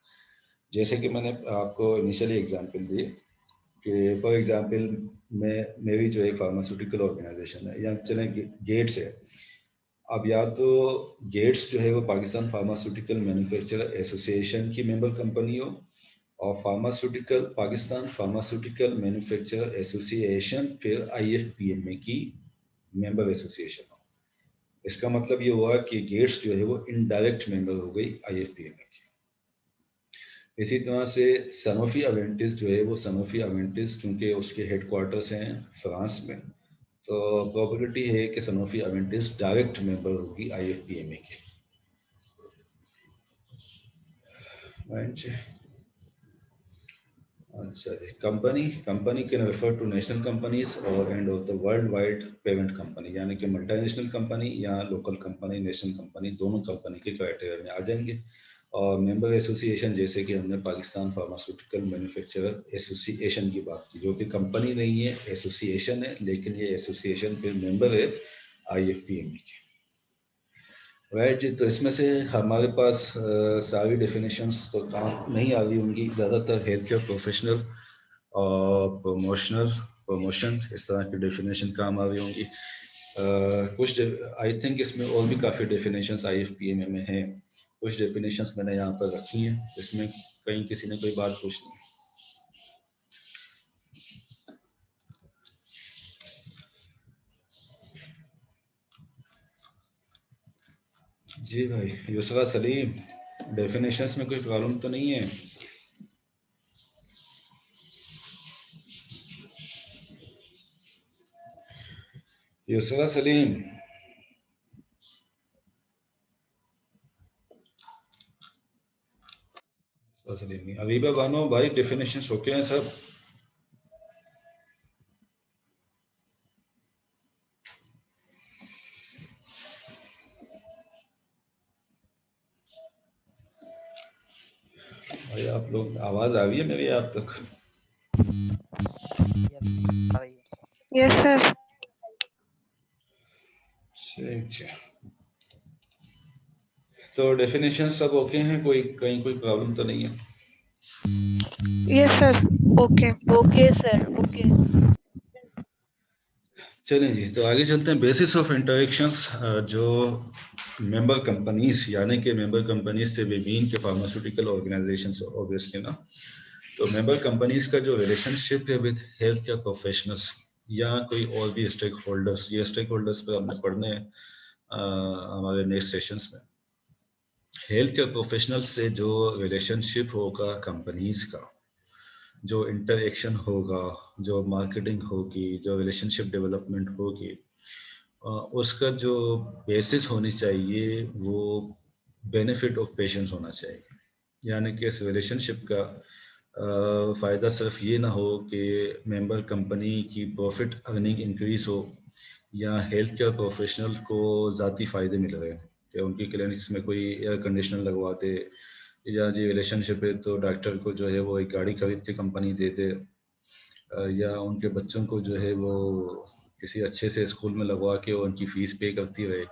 जैसे कि मैंने आपको इनिशियली एग्जांपल दिए कि फॉर एग्जांपल मेरी जो एक फार्मास्यूटिकल ऑर्गेनाइजेशन है, या चले गेट्स है। अब या तो गेट्स जो है वो पाकिस्तान फार्मास्यूटिकल मैन्युफैक्चरर एसोसिएशन की मेंबर कंपनी हो, और पाकिस्तान फार्मास्यूटिकल मैन्युफैक्चरर एसोसिएशन फिर IFPMA की मेंबर एसोसिएशन हो। इसका मतलब ये हुआ कि गेट्स जो है वो इनडायरेक्ट मेंबर हो गई IFPMA की। इसी तरह से सनोफी अवेंटिस जो है वो सनोफी अवेंटिस चूंकि उसके हेडक्वार्टर्स हैं फ्रांस में, तो प्रोबेबिलिटी है कि सनोफी अवेंटिस डायरेक्ट मेंबर होगी IFPMA की। अच्छा जी। Company can refer to national companies और and of the world wide parent company, यानी कि मल्टीनेशनल कंपनी या लोकल कंपनी, नेशनल कंपनी, दोनों कंपनी के क्राइटेरिया में आ जाएंगे। और मेंबर एसोसिएशन, जैसे कि हमने पाकिस्तान फार्मास्यूटिकल मैन्युफैक्चरर एसोसिएशन की बात की, जो कि कंपनी नहीं है, एसोसिएशन है, लेकिन ये एसोसिएशन फिर मेंबर है IFPMA की। राइट जी। तो इसमें से हमारे पास सारी डेफिनेशंस तो काम नहीं आ रही होंगी, ज़्यादातर हेल्थ केयर प्रोफेशनल और प्रमोशन इस तरह की डेफिनेशन काम आ रही होंगी। कुछ आई थिंक इसमें और भी काफ़ी डेफिनेशंस IFPMA में हैं। कुछ डेफिनेशंस मैंने यहाँ पर रखी हैं, इसमें कहीं किसी ने कोई बात पूछनी है? जी भाई युसरा सलीम, डेफिनेशंस में कोई प्रॉब्लम तो नहीं है? युसरा सलीम, अलीबा बानो भाई, डेफिनेशंस ओके हैं सब? भाई आप लोग, आवाज आ रही है मेरी आप तक? Yes sir. ठीक। तो डेफिनेशन सब ओके हैं, कोई कहीं कोई प्रॉब्लम तो नहीं है? Yes sir. Okay okay sir, okay. चलें जी, तो आगे चलते हैं। बेसिस ऑफ इंटरेक्शंस जो मेंबर कंपनीज, यानी कि मेंबर कंपनीज से विभिन्न के फार्मास्यूटिकल ऑर्गेनाइजेशंस ऑब्वियसली ना, तो मेंबर कंपनीज का जो रिलेशनशिप है विद हेल्थ केयर प्रोफेशनल्स या कोई और भी स्टेक होल्डर्स, ये स्टेक होल्डर्स पर हमने पढ़ने हमारे नेक्स्ट सेशंस में। हेल्थ केयर प्रोफेशनल्स से जो रिलेशनशिप होगा कंपनीज का, जो इंटरेक्शन होगा, जो मार्केटिंग होगी, जो रिलेशनशिप डेवलपमेंट होगी, उसका जो बेसिस होनी चाहिए वो बेनिफिट ऑफ पेशेंट्स होना चाहिए। यानी कि इस रिलेशनशिप का फ़ायदा सिर्फ ये ना हो कि मेंबर कंपनी की प्रॉफिट अर्निंग इंक्रीज हो या हेल्थ केयर प्रोफेशनल को ज़ाती फ़ायदे मिल रहे हैं कि उनकी क्लिनिक्स में कोई एयर कंडीशनर लगवा दे, या जी रिलेशनशिप है तो डॉक्टर को जो है वो एक गाड़ी खरीद के कंपनी दे दे, या उनके बच्चों को जो है वो किसी अच्छे से स्कूल में लगवा के उनकी फ़ीस पे करती रहे।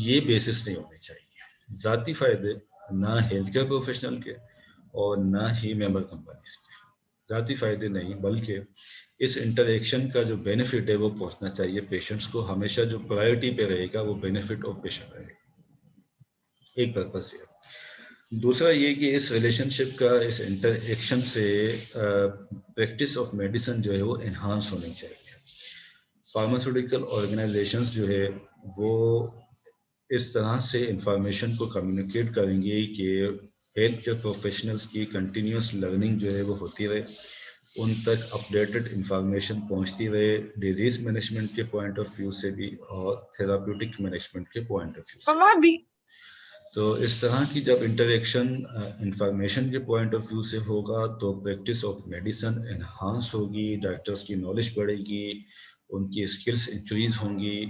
ये बेसिस नहीं होने चाहिए। ज़ाती फ़ायदे ना हेल्थ केयर प्रोफेशनल के और ना ही मेंबर कंपनीज के, ज़ाती फ़ायदे नहीं, बल्कि इस इंटरेक्शन का जो बेनिफिट है वो पहुंचना चाहिए पेशेंट्स को। हमेशा जो प्रायोरिटी पे रहेगा वो बेनिफिट ऑफ पेशेंट रहेगा। एक पर्पस है। दूसरा ये कि इस रिलेशनशिप का, इस इंटरेक्शन से प्रैक्टिस ऑफ मेडिसिन जो है वो एनहांस होनी चाहिए। फार्मास्यूटिकल ऑर्गेनाइजेशंस जो है वो इस तरह से इंफॉर्मेशन को कम्युनिकेट करेंगे कि हेल्थ केयर प्रोफेशनल्स की कंटिन्यूस लर्निंग जो है वो होती रहे, उन तक अपडेटेड इंफॉर्मेशन पहुंचती रहे, डिजीज मैनेजमेंट के पॉइंट ऑफ व्यू से भी और थेराप्यूटिक मैनेजमेंट के पॉइंट ऑफ व्यू से। मम्मा भी तो इस तरह की जब इंटरेक्शन इंफॉर्मेशन के पॉइंट ऑफ व्यू से होगा तो प्रैक्टिस ऑफ मेडिसिन एनहांस होगी, डॉक्टर्स की नॉलेज बढ़ेगी, उनकी स्किल्स इंक्रीज होंगी।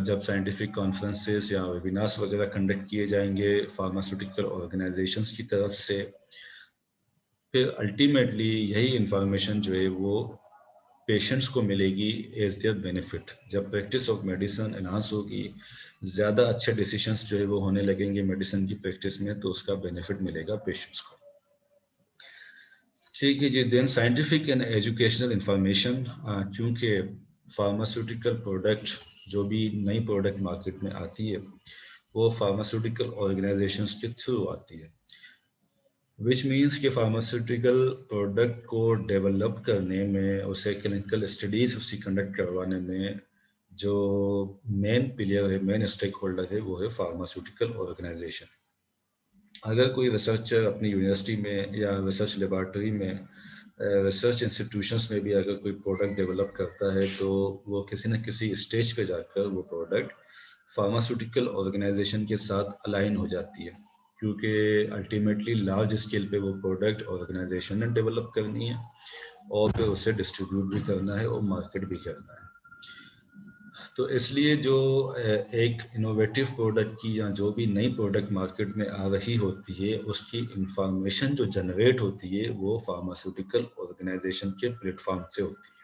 जब साइंटिफिक कॉन्फ्रेंसेस या वेबिनार्स वगैरह कंडक्ट किए जाएंगे फार्मास्यूटिकल ऑर्गेनाइजेशंस की तरफ से, फिर अल्टीमेटली यही इंफॉर्मेशन जो है वो पेशेंट्स को मिलेगी एज देयर बेनिफिट। जब प्रैक्टिस ऑफ मेडिसिन एनहांस होगी, ज़्यादा अच्छे डिसीजंस जो है वो होने लगेंगे मेडिसिन की प्रैक्टिस में, तो उसका बेनिफिट मिलेगा पेशेंट्स को। ठीक है जी। Then scientific and educational information, क्योंकि फार्मास्यूटिकल प्रोडक्ट जो भी नई प्रोडक्ट मार्केट में आती है वो फार्मास्यूटिकल ऑर्गेनाइजेशंस के थ्रू आती है, विच मीन्स कि फार्मास्यूटिकल प्रोडक्ट को डेवलप करने में, उसे क्लिनिकल स्टडीज उसकी कंडक्ट करवाने में जो मेन प्लेयर है, मेन स्टेक होल्डर है, वो है फार्मास्यूटिकल ऑर्गेनाइजेशन। अगर कोई रिसर्चर अपनी यूनिवर्सिटी में या रिसर्च लेबॉर्ट्री में, रिसर्च इंस्टीट्यूशंस में भी अगर कोई प्रोडक्ट डेवलप करता है तो वो किसी न किसी स्टेज पे जाकर वो प्रोडक्ट फार्मास्यूटिकल ऑर्गेनाइजेशन के साथ अलाइन हो जाती है, क्योंकि अल्टीमेटली लार्ज स्केल पे वो प्रोडक्ट ऑर्गेनाइजेशन ने डेवलप करनी है और फिर उसे डिस्ट्रीब्यूट भी करना है और मार्केट भी करना है। तो इसलिए जो एक इनोवेटिव प्रोडक्ट की या जो भी नई प्रोडक्ट मार्केट में आ रही होती है उसकी इंफॉर्मेशन जो जनरेट होती है वो फार्मास्यूटिकल ऑर्गेनाइजेशन के प्लेटफॉर्म से होती है।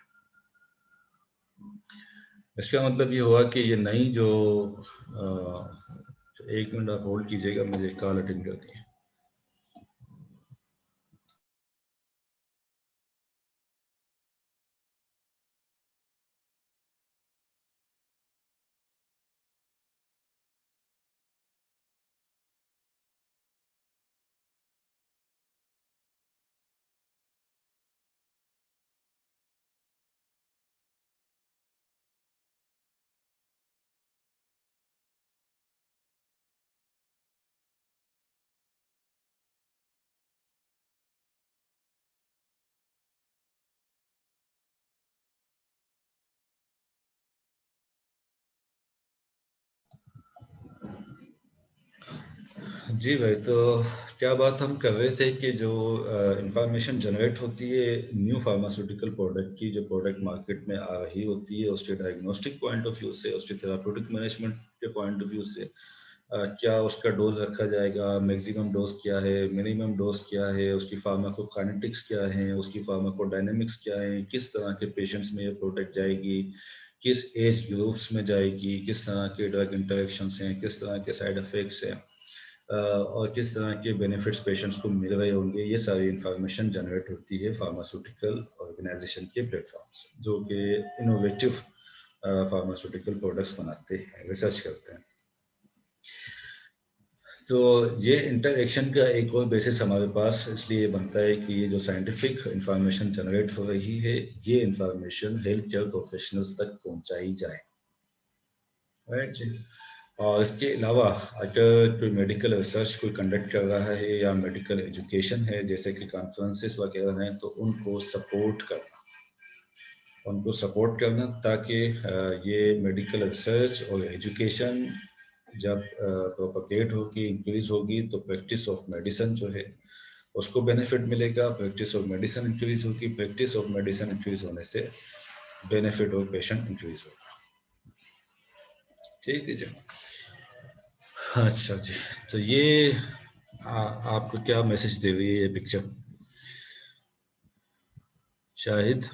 इसका मतलब ये हुआ कि ये नई जो एक मिनट आप होल्ड कीजिएगा, मुझे कॉल अटेंड करती है। जी भाई, तो क्या बात हम कर रहे थे कि जो इंफॉर्मेशन जनरेट होती है न्यू फार्मास्यूटिकल प्रोडक्ट की, जो प्रोडक्ट मार्केट में आ रही होती है, उसके डायग्नोस्टिक पॉइंट ऑफ व्यू से, उसके थेराप्यूटिक मैनेजमेंट के पॉइंट ऑफ व्यू से, क्या उसका डोज रखा जाएगा, मैक्सिमम डोज क्या है, मिनिमम डोज क्या है, उसकी फार्माकोकाइनेटिक्स क्या है, उसकी फार्माकोडायनेमिक्स क्या है, किस तरह के पेशेंट्स में ये प्रोडक्ट जाएगी, किस एज ग्रुप्स में जाएगी, किस तरह के ड्रग इंटरेक्शंस हैं, किस तरह के साइड इफेक्ट्स हैं, और किस तरह के बेनिफिट्स पेशेंट्स को मिल रहे होंगे, ये सारी इंफॉर्मेशन जनरेट होती है फार्मास्यूटिकल ऑर्गेनाइजेशन के प्लेटफॉर्म से, जो कि इनोवेटिव फार्मास्यूटिकल प्रोडक्ट्स बनाते हैं, रिसर्च करते हैं। तो ये इंटरेक्शन का एक और बेसिस हमारे पास इसलिए बनता है कि ये जो साइंटिफिक इंफॉर्मेशन जनरेट हो रही है ये इंफॉर्मेशन हेल्थ केयर प्रोफेशनल्स तक पहुंचाई जाए, राइट जी। और इसके अलावा अगर कोई मेडिकल रिसर्च कोई कंडक्ट कर रहा है या मेडिकल एजुकेशन है, जैसे कि कॉन्फ्रेंसेस वगैरह हैं, तो उनको सपोर्ट करना ताकि ये मेडिकल रिसर्च और एजुकेशन जब प्रोपगेट होगी, इंक्रीज होगी, तो प्रैक्टिस ऑफ मेडिसिन जो है उसको बेनिफिट मिलेगा। प्रैक्टिस ऑफ मेडिसिन इंक्रीज होगी, प्रैक्टिस ऑफ मेडिसिन इंक्रीज होने से बेनिफिट ऑफ पेशेंट इंक्रीज होगा। ठीक है जी। अच्छा जी, तो ये आपको क्या मैसेज दे रही है ये पिक्चर? शाहिद,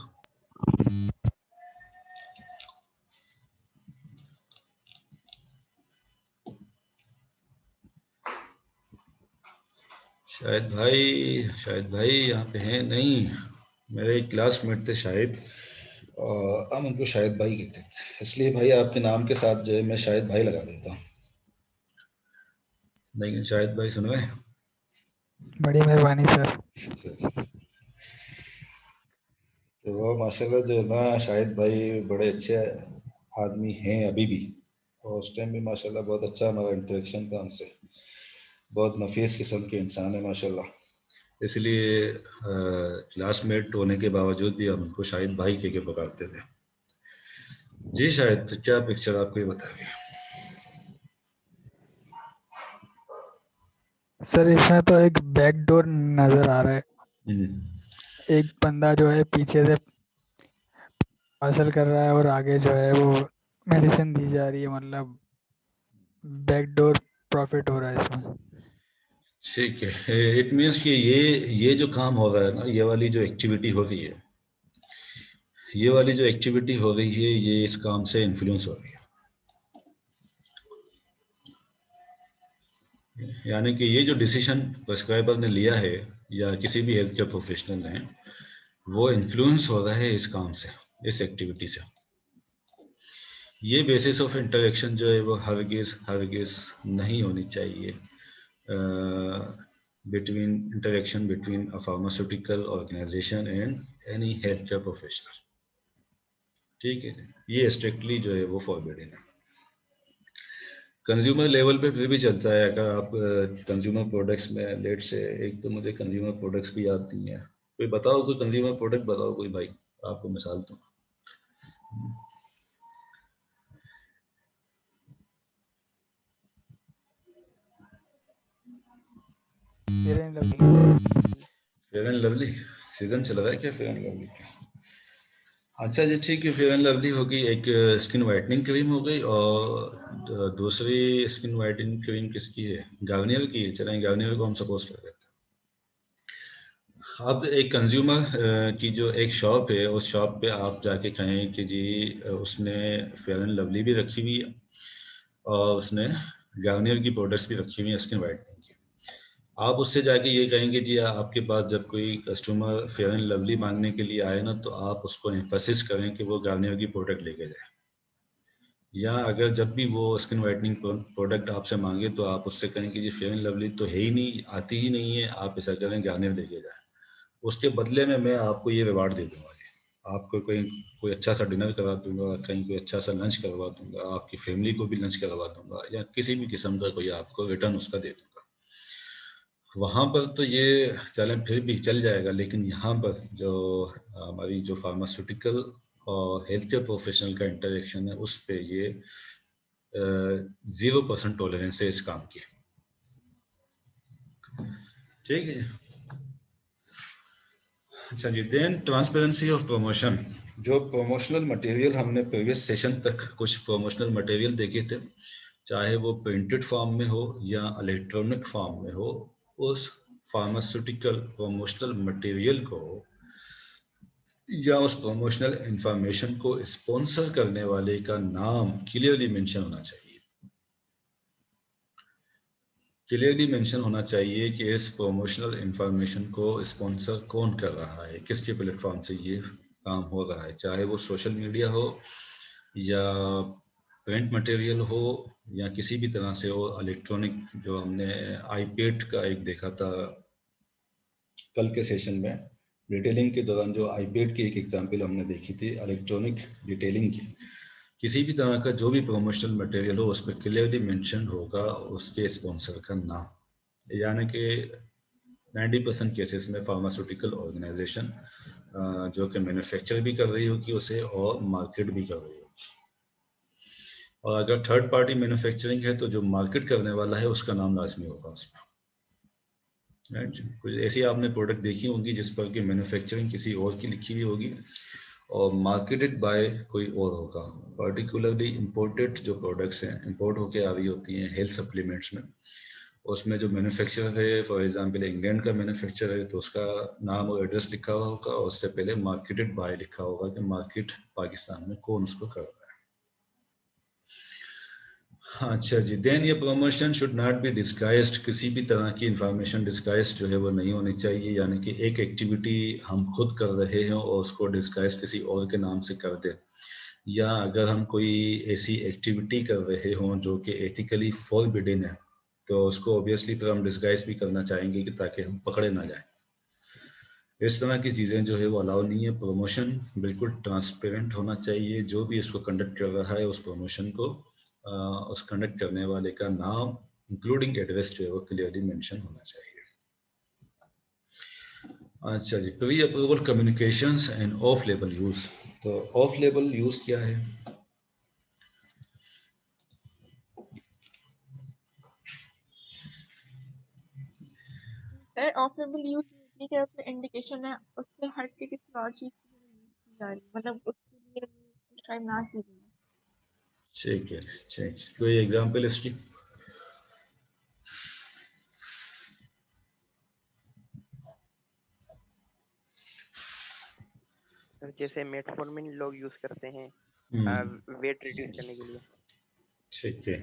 शाहिद भाई यहाँ पे हैं? नहीं, मेरे एक क्लासमेट थे शाहिद, और हम उनको शाहिद भाई कहते थे, इसलिए भाई आपके नाम के साथ जो है मैं शाहिद भाई लगा देता हूँ। लेकिन शाहिद भाई सुन रहे हैं? बड़ी मेहरबानी सर। तो वो माशाल्लाह जो है ना शाहिद भाई बड़े अच्छे आदमी हैं अभी भी, और उस टाइम भी माशाल्लाह बहुत अच्छा हमारा इंटरेक्शन था उनसे। बहुत नफीस किस्म के इंसान है माशाल्लाह, इसलिए क्लासमेट होने के बावजूद भी हम उनको शाहिद भाई के पुकारते थे। जी शायद क्या पिक्चर आपको ये बताइए। सर इसमें तो एक बैक डोर नजर आ रहा है, एक बंदा जो है पीछे से पार्सल कर रहा है और आगे जो है वो मेडिसिन दी जा रही है, मतलब बैक डोर प्रॉफिट हो रहा है इसमें। ठीक है, इट मीन्स कि ये जो काम हो रहा है ना, ये वाली जो एक्टिविटी हो रही है, ये वाली जो एक्टिविटी हो रही है, ये इस काम से इन्फ्लुएंस हो रही है। यानी कि ये जो डिसीजन प्रेस्क्राइबर ने लिया है या किसी भी हेल्थ केयर प्रोफेशनल ने, वो इन्फ्लुएंस हो रहा है इस काम से, इस एक्टिविटी से। ये बेसिस ऑफ इंटरेक्शन जो है वो हरगिज नहीं होनी चाहिए between interaction between a pharmaceutical organization and any healthcare professional। ठीक है, ये स्ट्रिक्टली जो है वो फॉरबिडन है। कंज्यूमर लेवल पे फिर भी चलता है। अगर आप कंज्यूमर प्रोडक्ट्स में लेट से, एक तो मुझे कंज्यूमर प्रोडक्ट्स भी याद नहीं है, कोई बताओ, कोई कंज्यूमर प्रोडक्ट बताओ कोई भाई, आपको मिसाल दूं। फेयर एंड लवली सीजन चल रहा है क्या फेयर एंड लवली का? अच्छा जी, ठीक है, फेयर एंड लवली हो गई, एक स्किन वाइटनिंग क्रीम हो गई, और दूसरी स्किन वाइटनिंग क्रीम किसकी है? गार्नियर की है। चलें, गार्नियर को हम सपोज कर देते हैं। अब एक कंज्यूमर की जो एक शॉप है, उस शॉप पे आप जाके कहें कि जी उसने फेयर एंड लवली भी रखी हुई है और उसने गार्नियर की प्रोडक्ट्स भी रखी हुई है स्किन वाइटनिंग की। आप उससे जाके ये कहेंगे जी आपके पास जब कोई कस्टमर फेयर एंड लवली मांगने के लिए आए ना, तो आप उसको एम्फेसिस करें कि वो गार्नियर की प्रोडक्ट लेके जाए। या अगर जब भी वो स्किन वाइटनिंग प्रोडक्ट आपसे मांगे तो आप उससे कहें कि जी फेयर एंड लवली तो है ही नहीं, आती ही नहीं है, आप ऐसा करें गार्नियर लेके जाए। उसके बदले में मैं आपको ये रिवार्ड दे दूंगा, आपको कोई अच्छा सा डिनर करवा दूंगा, कहीं कोई अच्छा सा लंच करवा दूंगा, आपकी फैमिली को भी लंच करवा दूंगा, या किसी भी किस्म का कोई आपको रिटर्न उसका दे दूंगा। वहाँ पर तो ये चलें फिर भी चल जाएगा, लेकिन यहाँ पर जो हमारी जो फार्मास्यूटिकल और हेल्थ केयर प्रोफेशनल का इंटरेक्शन है, उस पे ये 0% टॉलरेंस है इस काम की। ठीक है। अच्छा जी, देन ट्रांसपेरेंसी ऑफ प्रमोशन। जो प्रमोशनल मटेरियल हमने प्रीवियस सेशन तक कुछ प्रमोशनल मटेरियल देखे थे, चाहे वो प्रिंटेड फॉर्म में हो या इलेक्ट्रॉनिक फॉर्म में हो, उस फार्मास्यूटिकल प्रमोशनल मटेरियल को या उस प्रमोशनल इंफॉर्मेशन को स्पॉन्सर करने वाले का नाम क्लियरली मेंशन होना चाहिए। क्लियरली मेंशन होना चाहिए कि इस प्रमोशनल इंफॉर्मेशन को स्पॉन्सर कौन कर रहा है, किसके प्लेटफॉर्म से ये काम हो रहा है, चाहे वो सोशल मीडिया हो या प्रिंट मटेरियल हो या किसी भी तरह से हो। इलेक्ट्रॉनिक जो हमने आईपैड का एक देखा था कल के सेशन में, डिटेलिंग के दौरान जो आईपैड की एक एग्जांपल हमने देखी थी इलेक्ट्रॉनिक डिटेलिंग की, किसी भी तरह का जो भी प्रमोशनल मटेरियल हो उस पर क्लियरली मेंशन होगा उसके स्पॉन्सर का नाम। यानी कि 90% केसेस में फार्मास्यूटिकल ऑर्गेनाइजेशन जो कि मैन्युफैक्चर भी कर रही होगी उसे और मार्केट भी कर रही होगी, और अगर थर्ड पार्टी मैन्युफैक्चरिंग है तो जो मार्केट करने वाला है उसका नाम लाजमी होगा उसमें। कुछ ऐसी आपने प्रोडक्ट देखी होंगी जिस पर कि मैन्युफैक्चरिंग किसी और की लिखी हुई होगी और मार्केटेड बाय कोई और होगा। पर्टिकुलरली इंपोर्टेड जो प्रोडक्ट्स हैं, इंपोर्ट होके आ रही होती हैं हेल्थ सप्लीमेंट्स में, उसमें जो मैन्युफैक्चरर है, फॉर एग्जांपल इंग्लैंड का मैन्युफैक्चरर है, तो उसका नाम और एड्रेस लिखा हुआ होगा और उससे पहले मार्केटेड बाय लिखा होगा कि मार्केट पाकिस्तान में कौन उसको कर रहा है। अच्छा जी, देन ये promotion should not be disguised. किसी भी तरह की इंफॉर्मेशन डिस्गाइज्ड जो है वो नहीं होनी चाहिए। यानी कि एक एक्टिविटी हम खुद कर रहे हैं और उसको डिस्गाइज किसी और के नाम से कर दें, या अगर हम कोई ऐसी एक्टिविटी कर रहे हों जो कि एथिकली फॉरबिडन है तो उसको ऑब्वियसली फिर हम डिस्गाइज भी करना चाहेंगे कि ताकि हम पकड़े ना जाएं। इस तरह की चीज़ें जो है वो अलाउ नहीं है। प्रमोशन बिल्कुल ट्रांसपेरेंट होना चाहिए, जो भी इसको कंडक्ट कर रहा है उस प्रमोशन को उस कंडक्ट करने वाले का नाम इंक्लूडिंग एड्रेस जो है वो क्लियरली मेंशन होना चाहिए। अच्छा जी, pre approval communications and off label use. तो ऑफ लेबल यूज क्या है? सर ऑफ लेबल यूज की तरफ इंडिकेशन है, उससे हट के किसी और चीज की जा रही, मतलब उसके लिए प्रिस्क्राइब ना की गई। ठीक है, ठीक। कोई एग्जांपल इसकी? जैसे मेटफॉर्मिन लोग यूज करते हैं वेट रिड्यूस करने के लिए। ठीक है,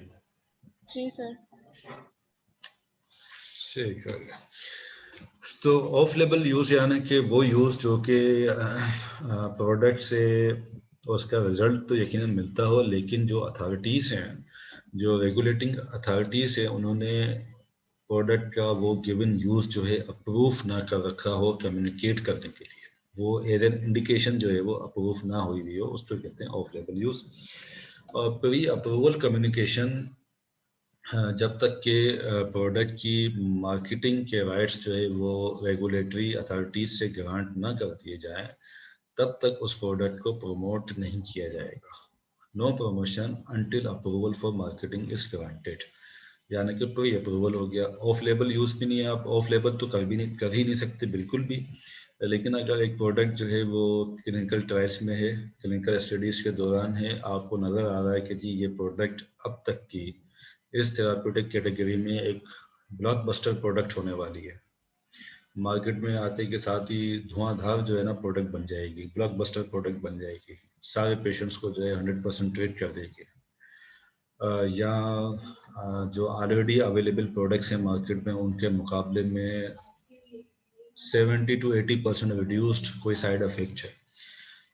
जी सर। ठीक है। तो ऑफ लेबल यूज यानी कि वो यूज जो कि प्रोडक्ट से उसका रिजल्ट तो यकीनन मिलता हो, लेकिन जो अथॉरिटीज़ हैं, जो रेगुलेटिंग अथॉरिटीज़ हैं, उन्होंने प्रोडक्ट का वो गिवन यूज जो है अप्रूव ना कर रखा हो कम्युनिकेट करने के लिए, वो एज एन इंडिकेशन जो है वो अप्रूव ना हुई हुई हो, उसको कहते हैं ऑफ लेबल यूज। और प्री अप्रूवल कम्युनिकेशन जब तक के प्रोडक्ट की मार्केटिंग के राइट्स जो है वो रेगुलेटरी अथॉरिटीज से ग्रांट ना कर दिए जाएं, तब तक उस प्रोडक्ट को प्रमोट नहीं किया जाएगा। No promotion until approval for marketing is granted. यानी कि प्री अप्रूवल हो गया, ऑफ लेबल यूज भी नहीं है। आप ऑफ लेबल तो कर ही नहीं सकते बिल्कुल भी, लेकिन अगर एक प्रोडक्ट जो है वो क्लिनिकल ट्रायल्स में है, क्लिनिकल स्टडीज के दौरान है, आपको नजर आ रहा है कि जी ये प्रोडक्ट अब तक की इस थेराप्यूटिक कैटेगरी में एक ब्लॉकबस्टर प्रोडक्ट होने वाली है, मार्केट में आते के साथ ही धुआंधार जो है ना प्रोडक्ट बन जाएगी, ब्लॉकबस्टर प्रोडक्ट बन जाएगी, सारे पेशेंट्स को जो है 100% ट्रीट कर देगी। या जो ऑलरेडी अवेलेबल प्रोडक्ट्स हैं मार्केट में, उनके मुकाबले में 70 to 80% रिड्यूस्ड कोई साइड इफेक्ट है।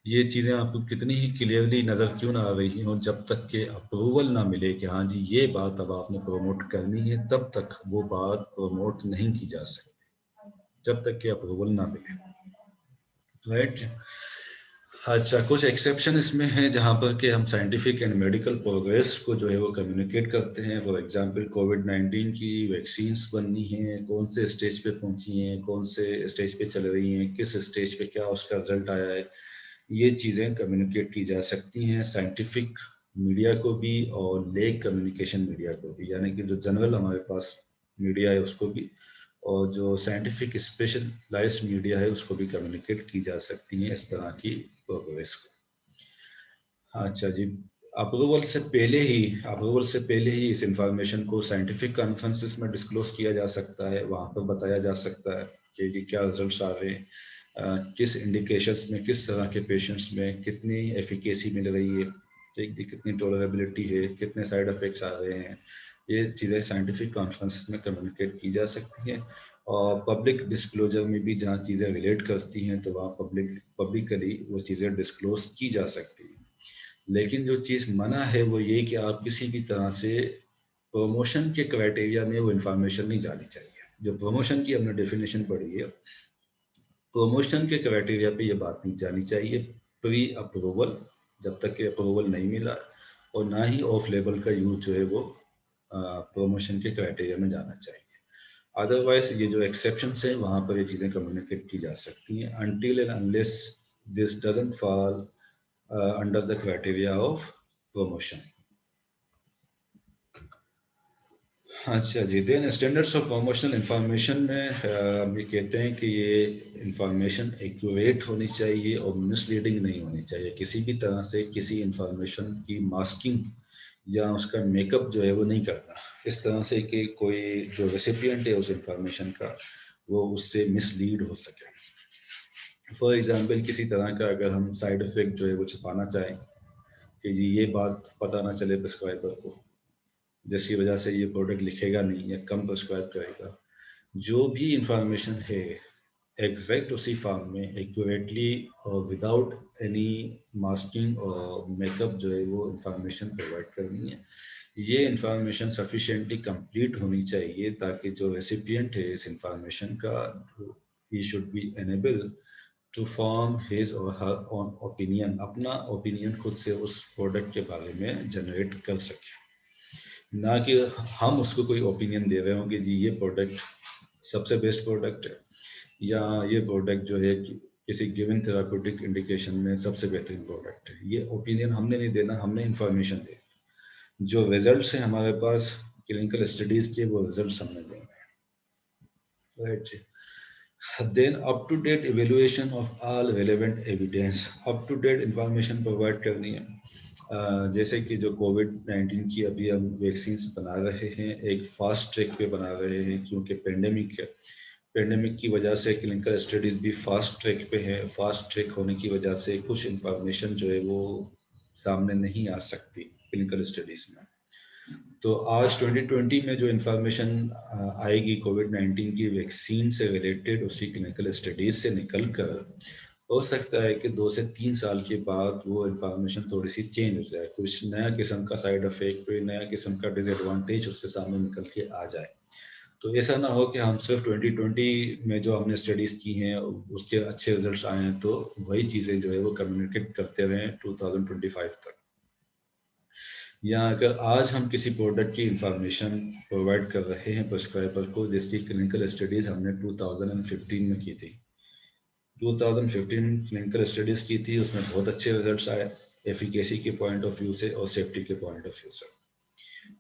ये चीज़ें आपको कितनी ही क्लियरली नज़र क्यों ना आ रही हों, जब तक के अप्रूवल ना मिले कि हाँ जी ये बात अब आपने प्रमोट करनी है, तब तक वो बात प्रमोट नहीं की जा सकती, जब तक के अप्रूवल ना मिले, राइट। अच्छा, कुछ एक्सेप्शन इसमें हैं जहाँ पर कि हम साइंटिफिक एंड मेडिकल प्रोग्रेस को जो है वो कम्युनिकेट करते हैं। फॉर एग्जांपल कोविड-19 की वैक्सीन्स बननी हैं, कौन से स्टेज पे पहुंची हैं, कौन से स्टेज पे चल रही हैं, किस स्टेज पे क्या उसका रिजल्ट आया है, ये चीज़ें कम्युनिकेट की जा सकती हैं साइंटिफिक मीडिया को भी और ले कम्युनिकेशन मीडिया को भी, यानी कि जो जनरल हमारे पास मीडिया है उसको भी, और जो साइंटिफिक स्पेशलाइज्ड मीडिया है उसको भी कम्युनिकेट की जा सकती हैं इस तरह की प्रोग्रेस को। अच्छा जी, अप्रूवल से पहले ही इस इंफॉर्मेशन को साइंटिफिक कॉन्फ्रेंसेस में डिस्क्लोज किया जा सकता है, वहाँ पर बताया जा सकता है कि जी क्या रिजल्ट्स आ रहे हैं, किस इंडिकेशंस में, किस तरह के पेशेंट्स में कितनी एफिकेसी मिल रही है, ठीक जी, कितनी टॉलरेबिलिटी है, कितने साइड इफेक्ट्स आ रहे हैं, ये चीज़ें साइंटिफिक कॉन्फ्रेंसेस में कम्युनिकेट की जा सकती हैं। और पब्लिक डिस्क्लोजर में भी जहाँ चीज़ें रिलेट करती हैं तो वहाँ पब्लिकली वो चीज़ें डिस्क्लोज की जा सकती हैं। लेकिन जो चीज़ मना है वो ये कि आप किसी भी तरह से प्रमोशन के क्राइटेरिया में वो इंफॉर्मेशन नहीं जानी चाहिए। जो प्रमोशन की हमने डेफिनेशन पढ़ी है, प्रमोशन के क्राइटेरिया पे ये बात नहीं जानी चाहिए प्री अप्रूवल, जब तक कि अप्रूवल नहीं मिला, और ना ही ऑफ लेबल का यूज जो है वो प्रमोशन के क्राइटेरिया में जाना चाहिए। अदरवाइज ये जो एक्सेप्शंस हैं वहाँ पर ये चीज़ें कम्युनिकेट की जा सकती हैं until and unless this doesn't fall under the criteria of promotion। अच्छा जी, then standards of promotional information में हम ये कहते हैं कि ये इंफॉर्मेशन एक्यूरेट होनी चाहिए और मिसलीडिंग नहीं होनी चाहिए। किसी भी तरह से किसी इंफॉर्मेशन की मास्किंग या उसका मेकअप जो है वो नहीं करना, इस तरह से कि कोई जो रेसिपिएंट है उस इंफॉर्मेशन का वो उससे मिसलीड हो सके। फॉर एग्जांपल किसी तरह का अगर हम साइड इफेक्ट जो है वो छुपाना चाहें कि जी ये बात पता ना चले प्रिस्क्राइबर को, जिसकी वजह से ये प्रोडक्ट लिखेगा नहीं या कम प्रिस्क्राइब करेगा, जो भी इंफॉर्मेशन है एग्जैक्ट उसी फॉर्म में एक्यूरेटली और विदाउट एनी मास्किंग और मेकअप जो है वो इंफॉर्मेशन प्रोवाइड करनी है। ये इंफॉर्मेशन सफिशिएंटली कंप्लीट होनी चाहिए ताकि जो रेसिपिएंट है इस इंफॉर्मेशन का, he should be enable to form his और हर ओन ओपिनियन, अपना ओपिनियन खुद से उस प्रोडक्ट के बारे में जनरेट कर सके। ना कि हम उसको कोई ओपिनियन दे रहे हों कि जी ये प्रोडक्ट सबसे बेस्ट प्रोडक्ट है या ये प्रोडक्ट जो है किसी गिवन थेराप्यूटिक इंडिकेशन में सबसे बेहतरीन प्रोडक्ट है। ये ओपिनियन हमने नहीं देना, हमने इंफॉर्मेशन देनी। जो रिजल्ट्स हैं हमारे पास क्लिनिकल स्टडीज के, वो रिजल्ट्स हमने देने, right. Then up to date evaluation of all relevant evidence, up to date information provide करनी है। जैसे कि जो कोविड-19 की अभी हम वैक्सीन बना रहे हैं, एक फास्ट ट्रैक पे बना रहे हैं क्योंकि पेंडेमिक की वजह से क्लिनिकल स्टडीज भी फास्ट ट्रैक पे है। फास्ट ट्रैक होने की वजह से कुछ इंफॉर्मेशन जो है वो सामने नहीं आ सकती क्लिनिकल स्टडीज में। तो आज 2020 में जो इंफॉर्मेशन आएगी कोविड-19 की वैक्सीन से रिलेटेड, उसकी क्लिनिकल स्टडीज से निकल कर हो सकता है कि 2 से 3 साल के बाद वो इंफॉर्मेशन थोड़ी सी चेंज हो जाए, कुछ नया किस्म का साइड इफेक्ट, कोई नया किस्म का डिसएडवांटेज उससे सामने निकल के आ जाए। तो ऐसा ना हो कि हम सिर्फ 2020 में जो हमने स्टडीज की हैं उसके अच्छे रिजल्ट्स आए हैं तो वही चीज़ें जो है वो कम्युनिकेट करते रहें 2025 तक। या अगर आज हम किसी प्रोडक्ट की इंफॉर्मेशन प्रोवाइड कर रहे हैं प्रिस्क्राइबर को जिसकी क्लिनिकल स्टडीज हमने 2015 में की थी, 2015 क्लिनिकल स्टडीज की थी, उसमें बहुत अच्छे रिजल्ट्स आए एफिकेसी के पॉइंट ऑफ व्यू से और सेफ्टी के पॉइंट ऑफ व्यू से।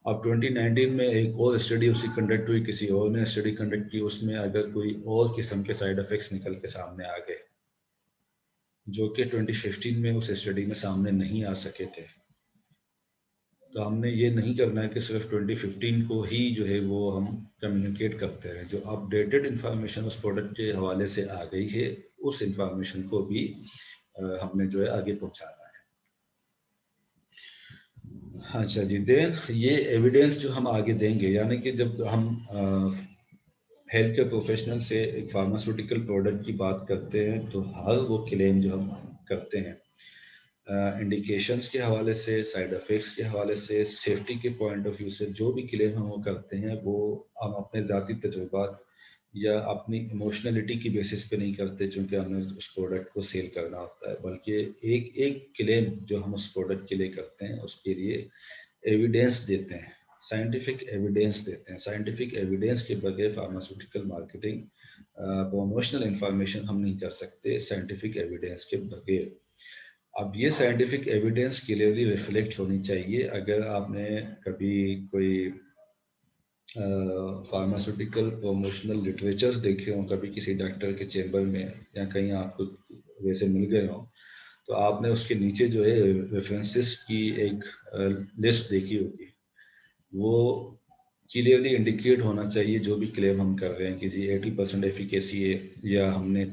अब 2019 में एक और स्टडी उसकी कंडक्ट हुई, किसी और ने स्टडी कंडक्ट की, उसमें अगर कोई और किस्म के साइड इफेक्ट्स निकल के सामने आ गए जो कि 2015 में उस स्टडी में सामने नहीं आ सके थे, तो हमने ये नहीं करना है कि सिर्फ 2015 को ही जो है वो हम कम्युनिकेट करते हैं। जो अपडेटेड इंफॉर्मेशन उस प्रोडक्ट के हवाले से आ गई है उस इंफॉर्मेशन को भी हमने जो है आगे पहुंचाना है। अच्छा जी, देन ये एविडेंस जो हम आगे देंगे, यानी कि जब हम हेल्थ केयर प्रोफेशनल से एक फार्मास्यूटिकल प्रोडक्ट की बात करते हैं तो हर वो क्लेम जो हम करते हैं इंडिकेशंस के हवाले से, साइड इफेक्ट्स के हवाले से, सेफ्टी के पॉइंट ऑफ व्यू से जो भी क्लेम हम करते हैं वो हम अपने ज़ाती तजुर्बात या अपनी इमोशनलिटी की बेसिस पे नहीं करते चूँकि हमें उस प्रोडक्ट को सेल करना होता है, बल्कि एक एक क्लेम जो हम उस प्रोडक्ट के लिए करते हैं उसके लिए एविडेंस देते हैं, साइंटिफिक एविडेंस देते हैं। साइंटिफिक एविडेंस के बगैर फार्मास्यूटिकल मार्केटिंग प्रमोशनल इंफॉर्मेशन हम नहीं कर सकते साइंटिफिक एविडेंस के बगैर। अब ये साइंटिफिक एविडेंस क्लियरली रिफ्लेक्ट होनी चाहिए। अगर आपने कभी कोई फार्मास्यूटिकल प्रमोशनल लिटरेचर्स देखे हों कभी किसी डॉक्टर के चैम्बर में या कहीं आपको वैसे मिल गए हों, तो आपने उसके नीचे जो है रेफरेंसेस की एक लिस्ट देखी होगी। वो क्लियरली इंडिकेट होना चाहिए जो भी क्लेम हम कर रहे हैं कि जी 80% एफिकेसी है, या हमने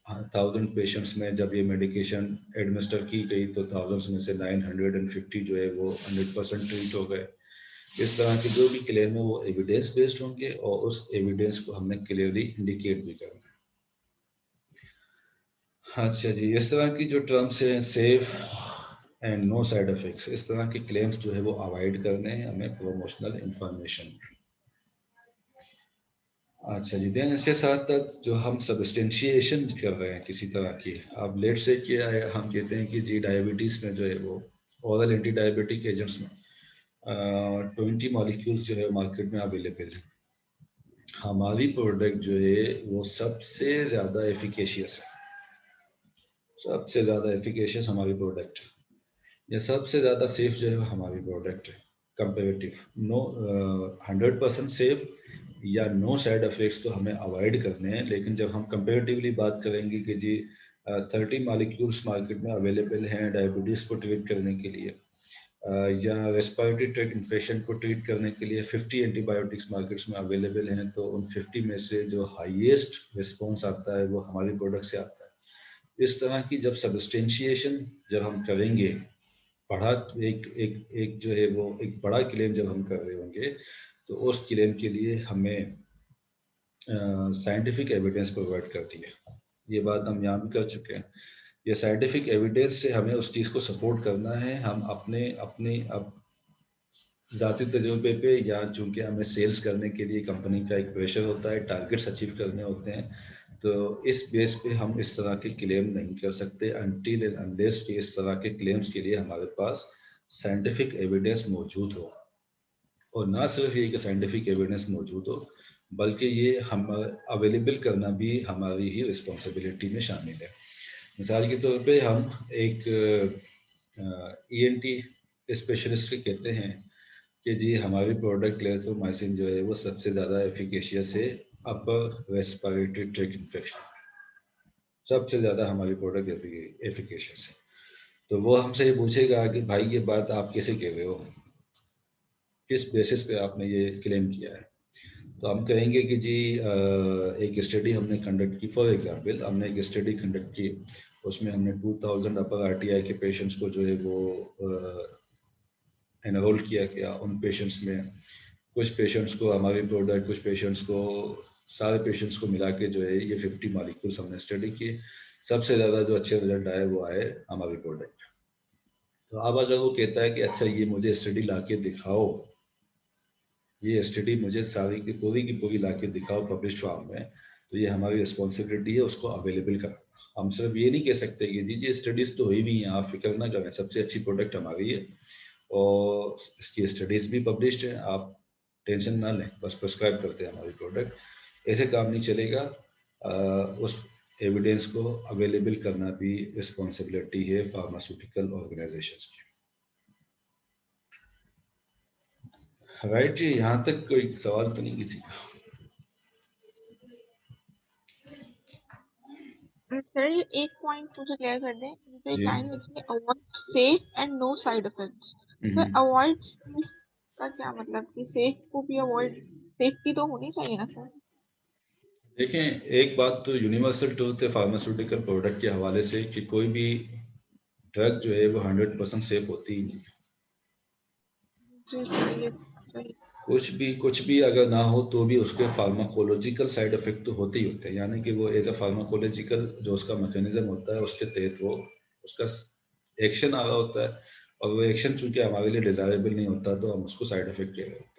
1000 पेशेंट्स में जब ये मेडिकेशन एडमिनिस्टर की गई तो 1000 में से 950 जो है वो 100% ट्रीट हो गए। इस तरह के जो भी क्लेम है वो एविडेंस बेस्ड होंगे और उस एविडेंस को हमने क्लियरली इंडिकेट भी करना है। अच्छा जी, इस तरह की जो टर्म्स हैं safe and no side effects, इस तरह के क्लेम्स जो है वो अवॉइड करने हैं हमें प्रमोशनल इंफॉर्मेशन। अच्छा जी, देन इसके साथ साथ जो हम सब्सटेंशिएशन कर रहे हैं किसी तरह की, अब लेट से क्या है, हम कहते हैं कि जी डायबिटीज़ में जो है वो ओरल एंटी डायबिटिक एजेंट्स में 20 मॉलिक्यूल्स जो है मार्केट में अवेलेबल है। हमारी प्रोडक्ट जो है वो सबसे ज़्यादा एफिकेशियस है, सबसे ज़्यादा एफिकेशियस हमारी प्रोडक्ट है, या सबसे ज़्यादा सेफ जो है हमारी प्रोडक्ट है कंपेरेटिव। नो 100% सेफ या नो साइड इफेक्ट्स तो हमें अवॉइड करने हैं, लेकिन जब हम कंपेरेटिवली बात करेंगे कि जी 30 मॉलिक्यूल्स मार्केट में अवेलेबल हैं डायबिटीज़ को ट्रीट करने के लिए, या रेस्पिरेटरी ट्रैक्ट इन्फेक्शन को ट्रीट करने के लिए 50 एंटीबायोटिक्स मार्केट्स में अवेलेबल हैं, तो उन 50 में से जो हाईएस्ट रिस्पॉन्स आता है वो हमारी प्रोडक्ट से आता है। इस तरह की जब सब्सटेंशिएशन जब हम करेंगे, बड़ा एक जो है वो एक बड़ा क्लेम जब हम कर रहे होंगे तो उस क्लेम के लिए हमें साइंटिफिक एविडेंस प्रोवाइड करती है। ये बात हम यहाँ भी कर चुके हैं। ये साइंटिफिक एविडेंस से हमें उस चीज़ को सपोर्ट करना है। हम अपने अब ज़ाती तजुर्बे पे, या चूँकि हमें सेल्स करने के लिए कंपनी का एक प्रेशर होता है, टारगेट्स अचीव करने होते हैं, तो इस बेस पे हम इस तरह के क्लेम नहीं कर सकते अनटिल एंड अनलेस कि इस तरह के क्लेम्स के लिए हमारे पास साइंटिफिक एविडेंस मौजूद हो। और ना सिर्फ ये कि साइंटिफिक एविडेंस मौजूद हो, बल्कि ये हम अवेलेबल करना भी हमारी ही रिस्पॉन्सिबिलिटी में शामिल है। मिसाल के तौर पे हम एक ENT स्पेशलिस्ट के कहते हैं कि जी हमारी प्रोडक्ट क्लेरिथ्रोमाइसिन जो है वो सबसे ज़्यादा एफिकेशियस है अपर रेस्पिरेटरी ट्रैक्ट इन्फेक्शन, सबसे ज़्यादा हमारी प्रोडक्ट एफिकेशियस है। तो वो हमसे ये पूछेगा कि भाई ये बात आप कैसे कह रहे हो, किस बेसिस पे आपने ये क्लेम किया है। तो हम कहेंगे कि जी एक स्टडी हमने कंडक्ट की, फॉर एग्जांपल हमने एक स्टडी कंडक्ट की, उसमें हमने 2000 अपर RTI के पेशेंट्स को जो है वो एनरोल किया गया। उन पेशेंट्स में कुछ पेशेंट्स को हमारी प्रोडक्ट, कुछ पेशेंट्स को, सारे पेशेंट्स को मिला के जो है ये 50 मॉलिक्यूल्स हमने स्टडी किए। सबसे ज़्यादा जो अच्छे रिजल्ट आए वो आए हमारी प्रोडक्ट। तो अब अगर वो कहता है कि अच्छा ये मुझे स्टडी ला के दिखाओ, ये स्टडी मुझे सारी की पूरी ला के दिखाओ पब्लिश फॉर्म में, तो ये हमारी रिस्पॉन्सिबिलिटी है उसको अवेलेबल कराना। हम सिर्फ ये नहीं कह सकते कि जी स्टडीज़ तो हुई हुई हैं, आप फिक्र ना करें, सबसे अच्छी प्रोडक्ट हमारी है और इसकी स्टडीज़ भी पब्लिश्ड है, आप टेंशन ना लें, बस प्रिस्क्राइब करते हैं हमारी प्रोडक्ट। ऐसे काम नहीं चलेगा। उस एविडेंस को अवेलेबल करना भी रिस्पॉन्सिबिलिटी है फार्मास्यूटिकल ऑर्गेनाइजेशंस की। राइट जी, यहाँ तक कोई सवाल तो नहीं किसी का? सर ये एक पॉइंट मुझे क्लियर कर दें, मुझे एक लाइन लिखी है avoid safe and no side effects. तो अवॉइड सेफ का क्या मतलब, कि सेफ को भी अवॉइड, सेफ्टी तो होनी चाहिए ना सर? देखें, एक बात तो यूनिवर्सल ट्रूथ है फार्मास्यूटिकल प्रोडक्ट के हवाले से कि कोई भी ड्रग जो है वो 100% सेफ होती ही नहीं। कुछ भी अगर ना हो तो भी उसके फार्माकोलॉजिकल साइड इफेक्ट तो होते ही होते हैं, यानी कि वो एज अ फार्माकोलॉजिकल जो उसका मैकेनिज्म होता है उसके तहत वो उसका एक्शन आ रहा होता है, और वो एक्शन चूंकि हमारे लिए डिजायरेबल नहीं होता तो हम उसको साइड इफेक्ट कह रहे होते हैं।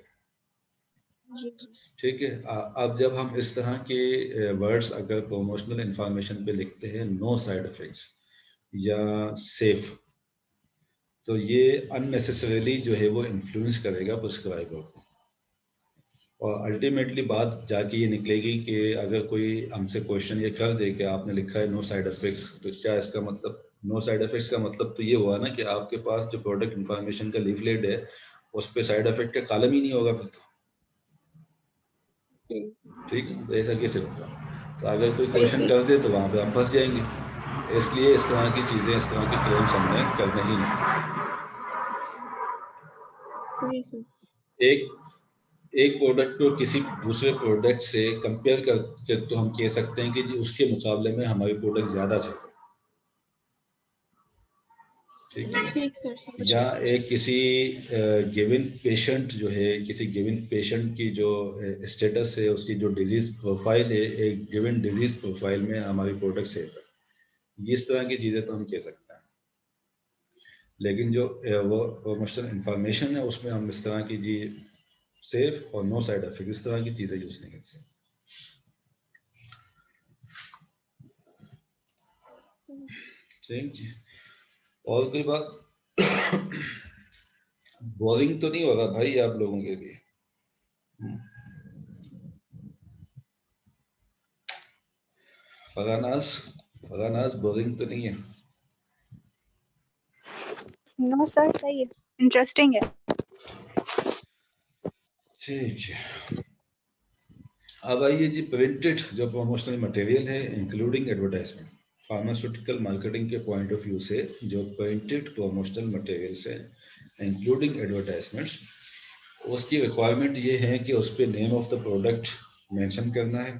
ठीक है। अब जब हम इस तरह के वर्ड्स अगर प्रमोशनल इंफॉर्मेशन पे लिखते हैं, नो साइड इफेक्ट्स या सेफ, तो ये अननेसेसरीली जो है वो इन्फ्लुएंस करेगा प्रिस्क्राइबर को, और अल्टीमेटली बात जाके ये निकलेगी कि अगर कोई हमसे क्वेश्चन ये कर दे कि आपने लिखा है नो साइड इफेक्ट्स, तो क्या इसका मतलब, नो साइड इफेक्ट्स का मतलब तो ये हुआ ना कि आपके पास जो प्रोडक्ट इंफॉर्मेशन का लीफलेट है उस पे साइड इफेक्ट का कॉलम ही नहीं होगा फिर तो। ठीक है, तो ऐसा कैसे होगा? तो अगर कोई क्वेश्चन कर दे तो वहां पे हम फंस जाएंगे, इसलिए इस तरह की चीजें, इस तरह के क्लेम्स हमने करने ही नहीं। एक प्रोडक्ट को किसी दूसरे प्रोडक्ट से कंपेयर करके तो हम कह सकते हैं कि जी उसके मुकाबले में हमारी प्रोडक्ट ज्यादा सेफ है। ठीक है। या एक किसी गिवन पेशेंट जो है, किसी गिवन पेशेंट की जो स्टेटस है, उसकी जो डिजीज प्रोफाइल है, एक गिवन डिजीज प्रोफाइल में हमारी प्रोडक्ट सेफ है। इस तरह की चीजें तो हम कह सकते हैं, लेकिन जो वो प्रमोशनल इंफॉर्मेशन है उसमें हम इस तरह की जी सेफ और नो साइड इफेक्ट इस तरह की चीजें यूज नहीं कर सकते। ठीक जी। और कोई बात? बोरिंग तो नहीं हो रहा भाई आप लोगों के लिए? फरानाज बोरिंग तो नहीं है? नो सर, सही है, इंटरेस्टिंग है। ठीक है। अब आइए जी, प्रिंटेड जो प्रमोशनल मटेरियल है इंक्लूडिंग एडवर्टाइजमेंट, फार्मास्यूटिकल मार्केटिंग के पॉइंट ऑफ व्यू से जो प्रिंटेड प्रमोशनल मटेरियल्स है इंक्लूडिंग एडवर्टाइजमेंट्स, उसकी रिक्वायरमेंट ये है कि उस पर name of the product mention करना है,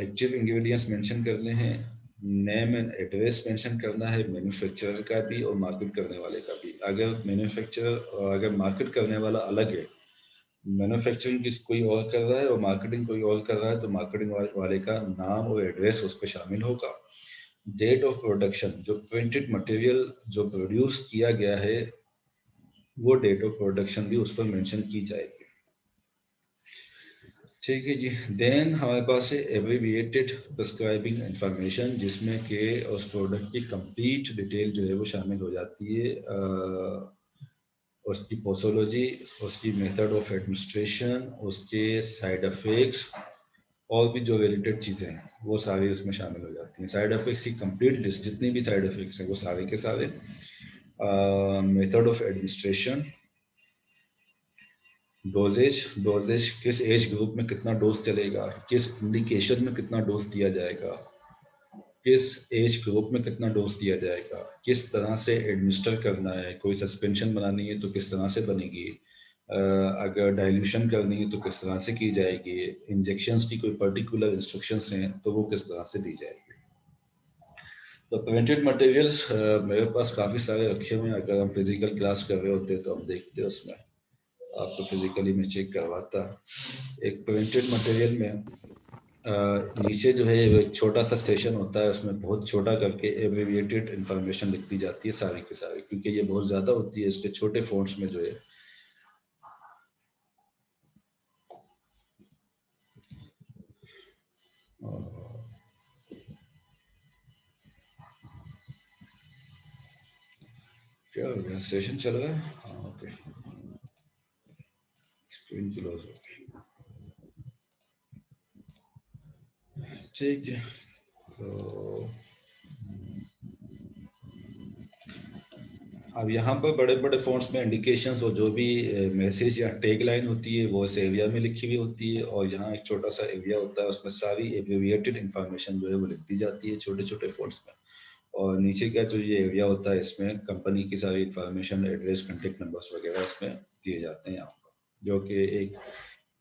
एक्टिव इंग्रेडिएंट्स मेंशन करने हैं, नेम एंड एड्रेस मेंशन करना है, मैन्युफैक्चरर का भी और मार्केट करने वाले का भी। अगर मैन्युफैक्चरर और अगर मार्केट करने वाला अलग है, मैन्युफैक्चरिंग किसी कोई और कर रहा है और मार्केटिंग कोई और कर रहा है, तो मार्केटिंग वाले का नाम और एड्रेस उस पर शामिल होगा। डेट ऑफ प्रोडक्शन, जो प्रिंटेड मटेरियल जो प्रोड्यूस किया गया है वो डेट ऑफ प्रोडक्शन भी उस पर मेंशन की जाएगी। ठीक है जी। देन हमारे पास है एब्रिविएटेड प्रिस्क्राइबिंग इंफॉर्मेशन, जिसमें कि उस प्रोडक्ट की कंप्लीट डिटेल जो है वो शामिल हो जाती है। उसकी पोसोलॉजी, उसकी मेथड ऑफ एडमिनिस्ट्रेशन, उसके साइड इफेक्ट्स और भी जो रिलेटेड चीज़ें हैं वो सारी उसमें शामिल हो जाती हैं। साइड इफेक्ट्स की कंप्लीट लिस्ट, जितनी भी साइड इफेक्ट्स हैं वो सारे के सारे, मेथड ऑफ एडमिनिस्ट्रेशन, डोजेज किस एज ग्रुप में कितना डोज चलेगा, किस इंडिकेशन में कितना डोज दिया जाएगा, किस एज ग्रुप में कितना डोज दिया जाएगा, किस तरह से एडमिनिस्टर करना है, कोई सस्पेंशन बनानी है तो किस तरह से बनेगी, अगर डाइल्यूशन करनी है तो किस तरह से की जाएगी, इंजेक्शंस की कोई पर्टिकुलर इंस्ट्रक्शंस हैं तो वो किस तरह से दी जाएगी। तो प्रिवेंटेड मटेरियल्स मेरे पास काफ़ी सारे रखे हुए हैं। अगर हम फिजिकल क्लास कर रहे होते तो हम देखते उसमें, आपको फिजिकली में चेक करवाता। एक प्रिवेंटेड मटेरियल में नीचे जो है एक छोटा सा सेशन होता है, उसमें बहुत छोटा करके एब्रिविएटेड इंफॉर्मेशन लिख दी जाती है सारी की सारी, क्योंकि ये बहुत ज़्यादा होती है, इसके छोटे फॉन्ट्स में जो है क्या हो गया, सेशन चल रहा है? हाँ ओके, स्क्रीन क्लोज हो गई। ठीक है, तो अब यहाँ पर बड़े बड़े फॉन्ट्स में इंडिकेशंस और जो भी मैसेज या टैग लाइन होती है वो इस एरिया में लिखी हुई होती है, और यहाँ एक छोटा सा एरिया होता है, उसमें सारी एब्रिविएटेड इंफॉर्मेशन जो है वो लिख दी जाती है छोटे छोटे फॉन्ट्स में। और नीचे का जो ये एरिया होता है इसमें कंपनी की सारी इंफॉर्मेशन, एड्रेस, कॉन्टेक्ट नंबर्स वगैरह इसमें दिए जाते हैं यहाँ पर, जो कि एक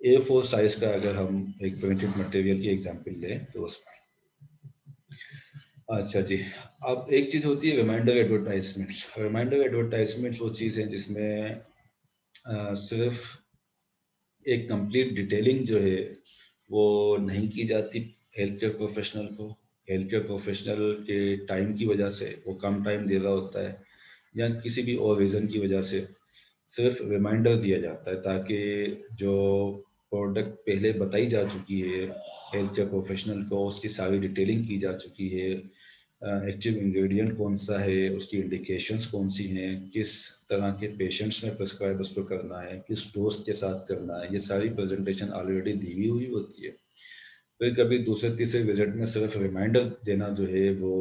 A4 साइज का अगर हम एक प्रिंटेड मटेरियल की एग्जांपल लें तो उसमें। अच्छा जी, अब एक चीज़ होती है रिमाइंडर एडवर्टाइजमेंट्स। रिमाइंडर एडवर्टाइजमेंट्स वो चीज़ है जिसमें सिर्फ एक कंप्लीट डिटेलिंग जो है वो नहीं की जाती हेल्थ केयर प्रोफेशनल को। हेल्थ केयर प्रोफेशनल के टाइम की वजह से वो कम टाइम दे रहा होता है या किसी भी और रीज़न की वजह से सिर्फ रिमाइंडर दिया जाता है, ताकि जो प्रोडक्ट पहले बताई जा चुकी है हेल्थ केयर प्रोफेशनल को, उसकी सारी डिटेलिंग की जा चुकी है, एक्टिव इंग्रेडिएंट कौन सा है, उसकी इंडिकेशंस कौन सी हैं, किस तरह के पेशेंट्स में प्रिस्क्राइब उसको करना है, किस डोज के साथ करना है, ये सारी प्रेजेंटेशन ऑलरेडी दी हुई होती है। फिर कभी दूसरे तीसरे विजिट में सिर्फ रिमाइंडर देना जो है वो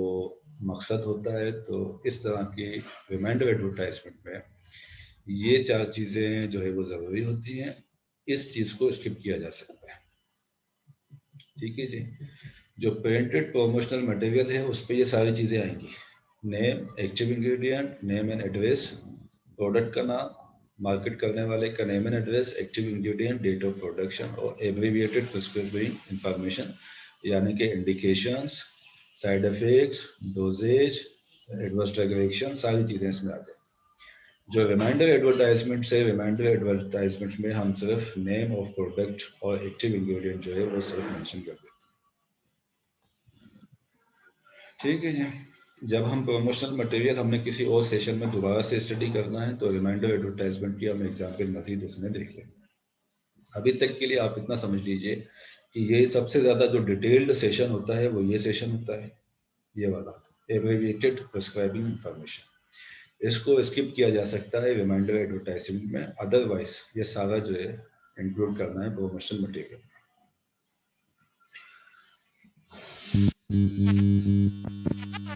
मकसद होता है। तो इस तरह की रिमाइंडर एडवर्टाइजमेंट में ये चार चीज़ें जो है वो ज़रूरी होती हैं, इस चीज़ को स्किप किया जा सकता है। ठीक है जी, जो प्रिंटेड प्रमोशनल मटेरियल है उस पर ये सारी चीज़ें आएंगी, name, active ingredient, name and address, product का नाम, मार्केट करने वाले का name and address, active ingredient, date of production और एब्रिविएटेड प्रिस्क्रिप्टिव इंफॉर्मेशन, यानी कि indications, side effects, dosages, adverse drug reaction, सारी चीज़ें इसमें आ जाएंगी। जो रिमाइंडर एडवर्टाइजमेंट से, रिमाइंडर एडवर्टाइजमेंट में हम सिर्फ नेम ऑफ प्रोडक्ट और एक्टिव इंग्रेडिएंट जो है वो सिर्फ मेंशन कर देते हैं। ठीक है जी, जब हम प्रमोशनल मटेरियल हमने किसी और सेशन में दोबारा से स्टडी करना है तो रिमाइंडर एडवर्टाइजमेंट की हम एग्जाम्पल मजीद उसमें देख लेंगे। अभी तक के लिए आप इतना समझ लीजिए कि ये सबसे ज़्यादा जो डिटेल्ड सेशन होता है वो ये सेशन होता है, ये वाला एब्रिविएटेड प्रिस्क्राइबिंग इंफॉर्मेशन। इसको स्किप किया जा सकता है रिमाइंडर एडवर्टाइजमेंट में, अदरवाइज ये सारा जो है इंक्लूड करना है प्रमोशनल मटेरियल।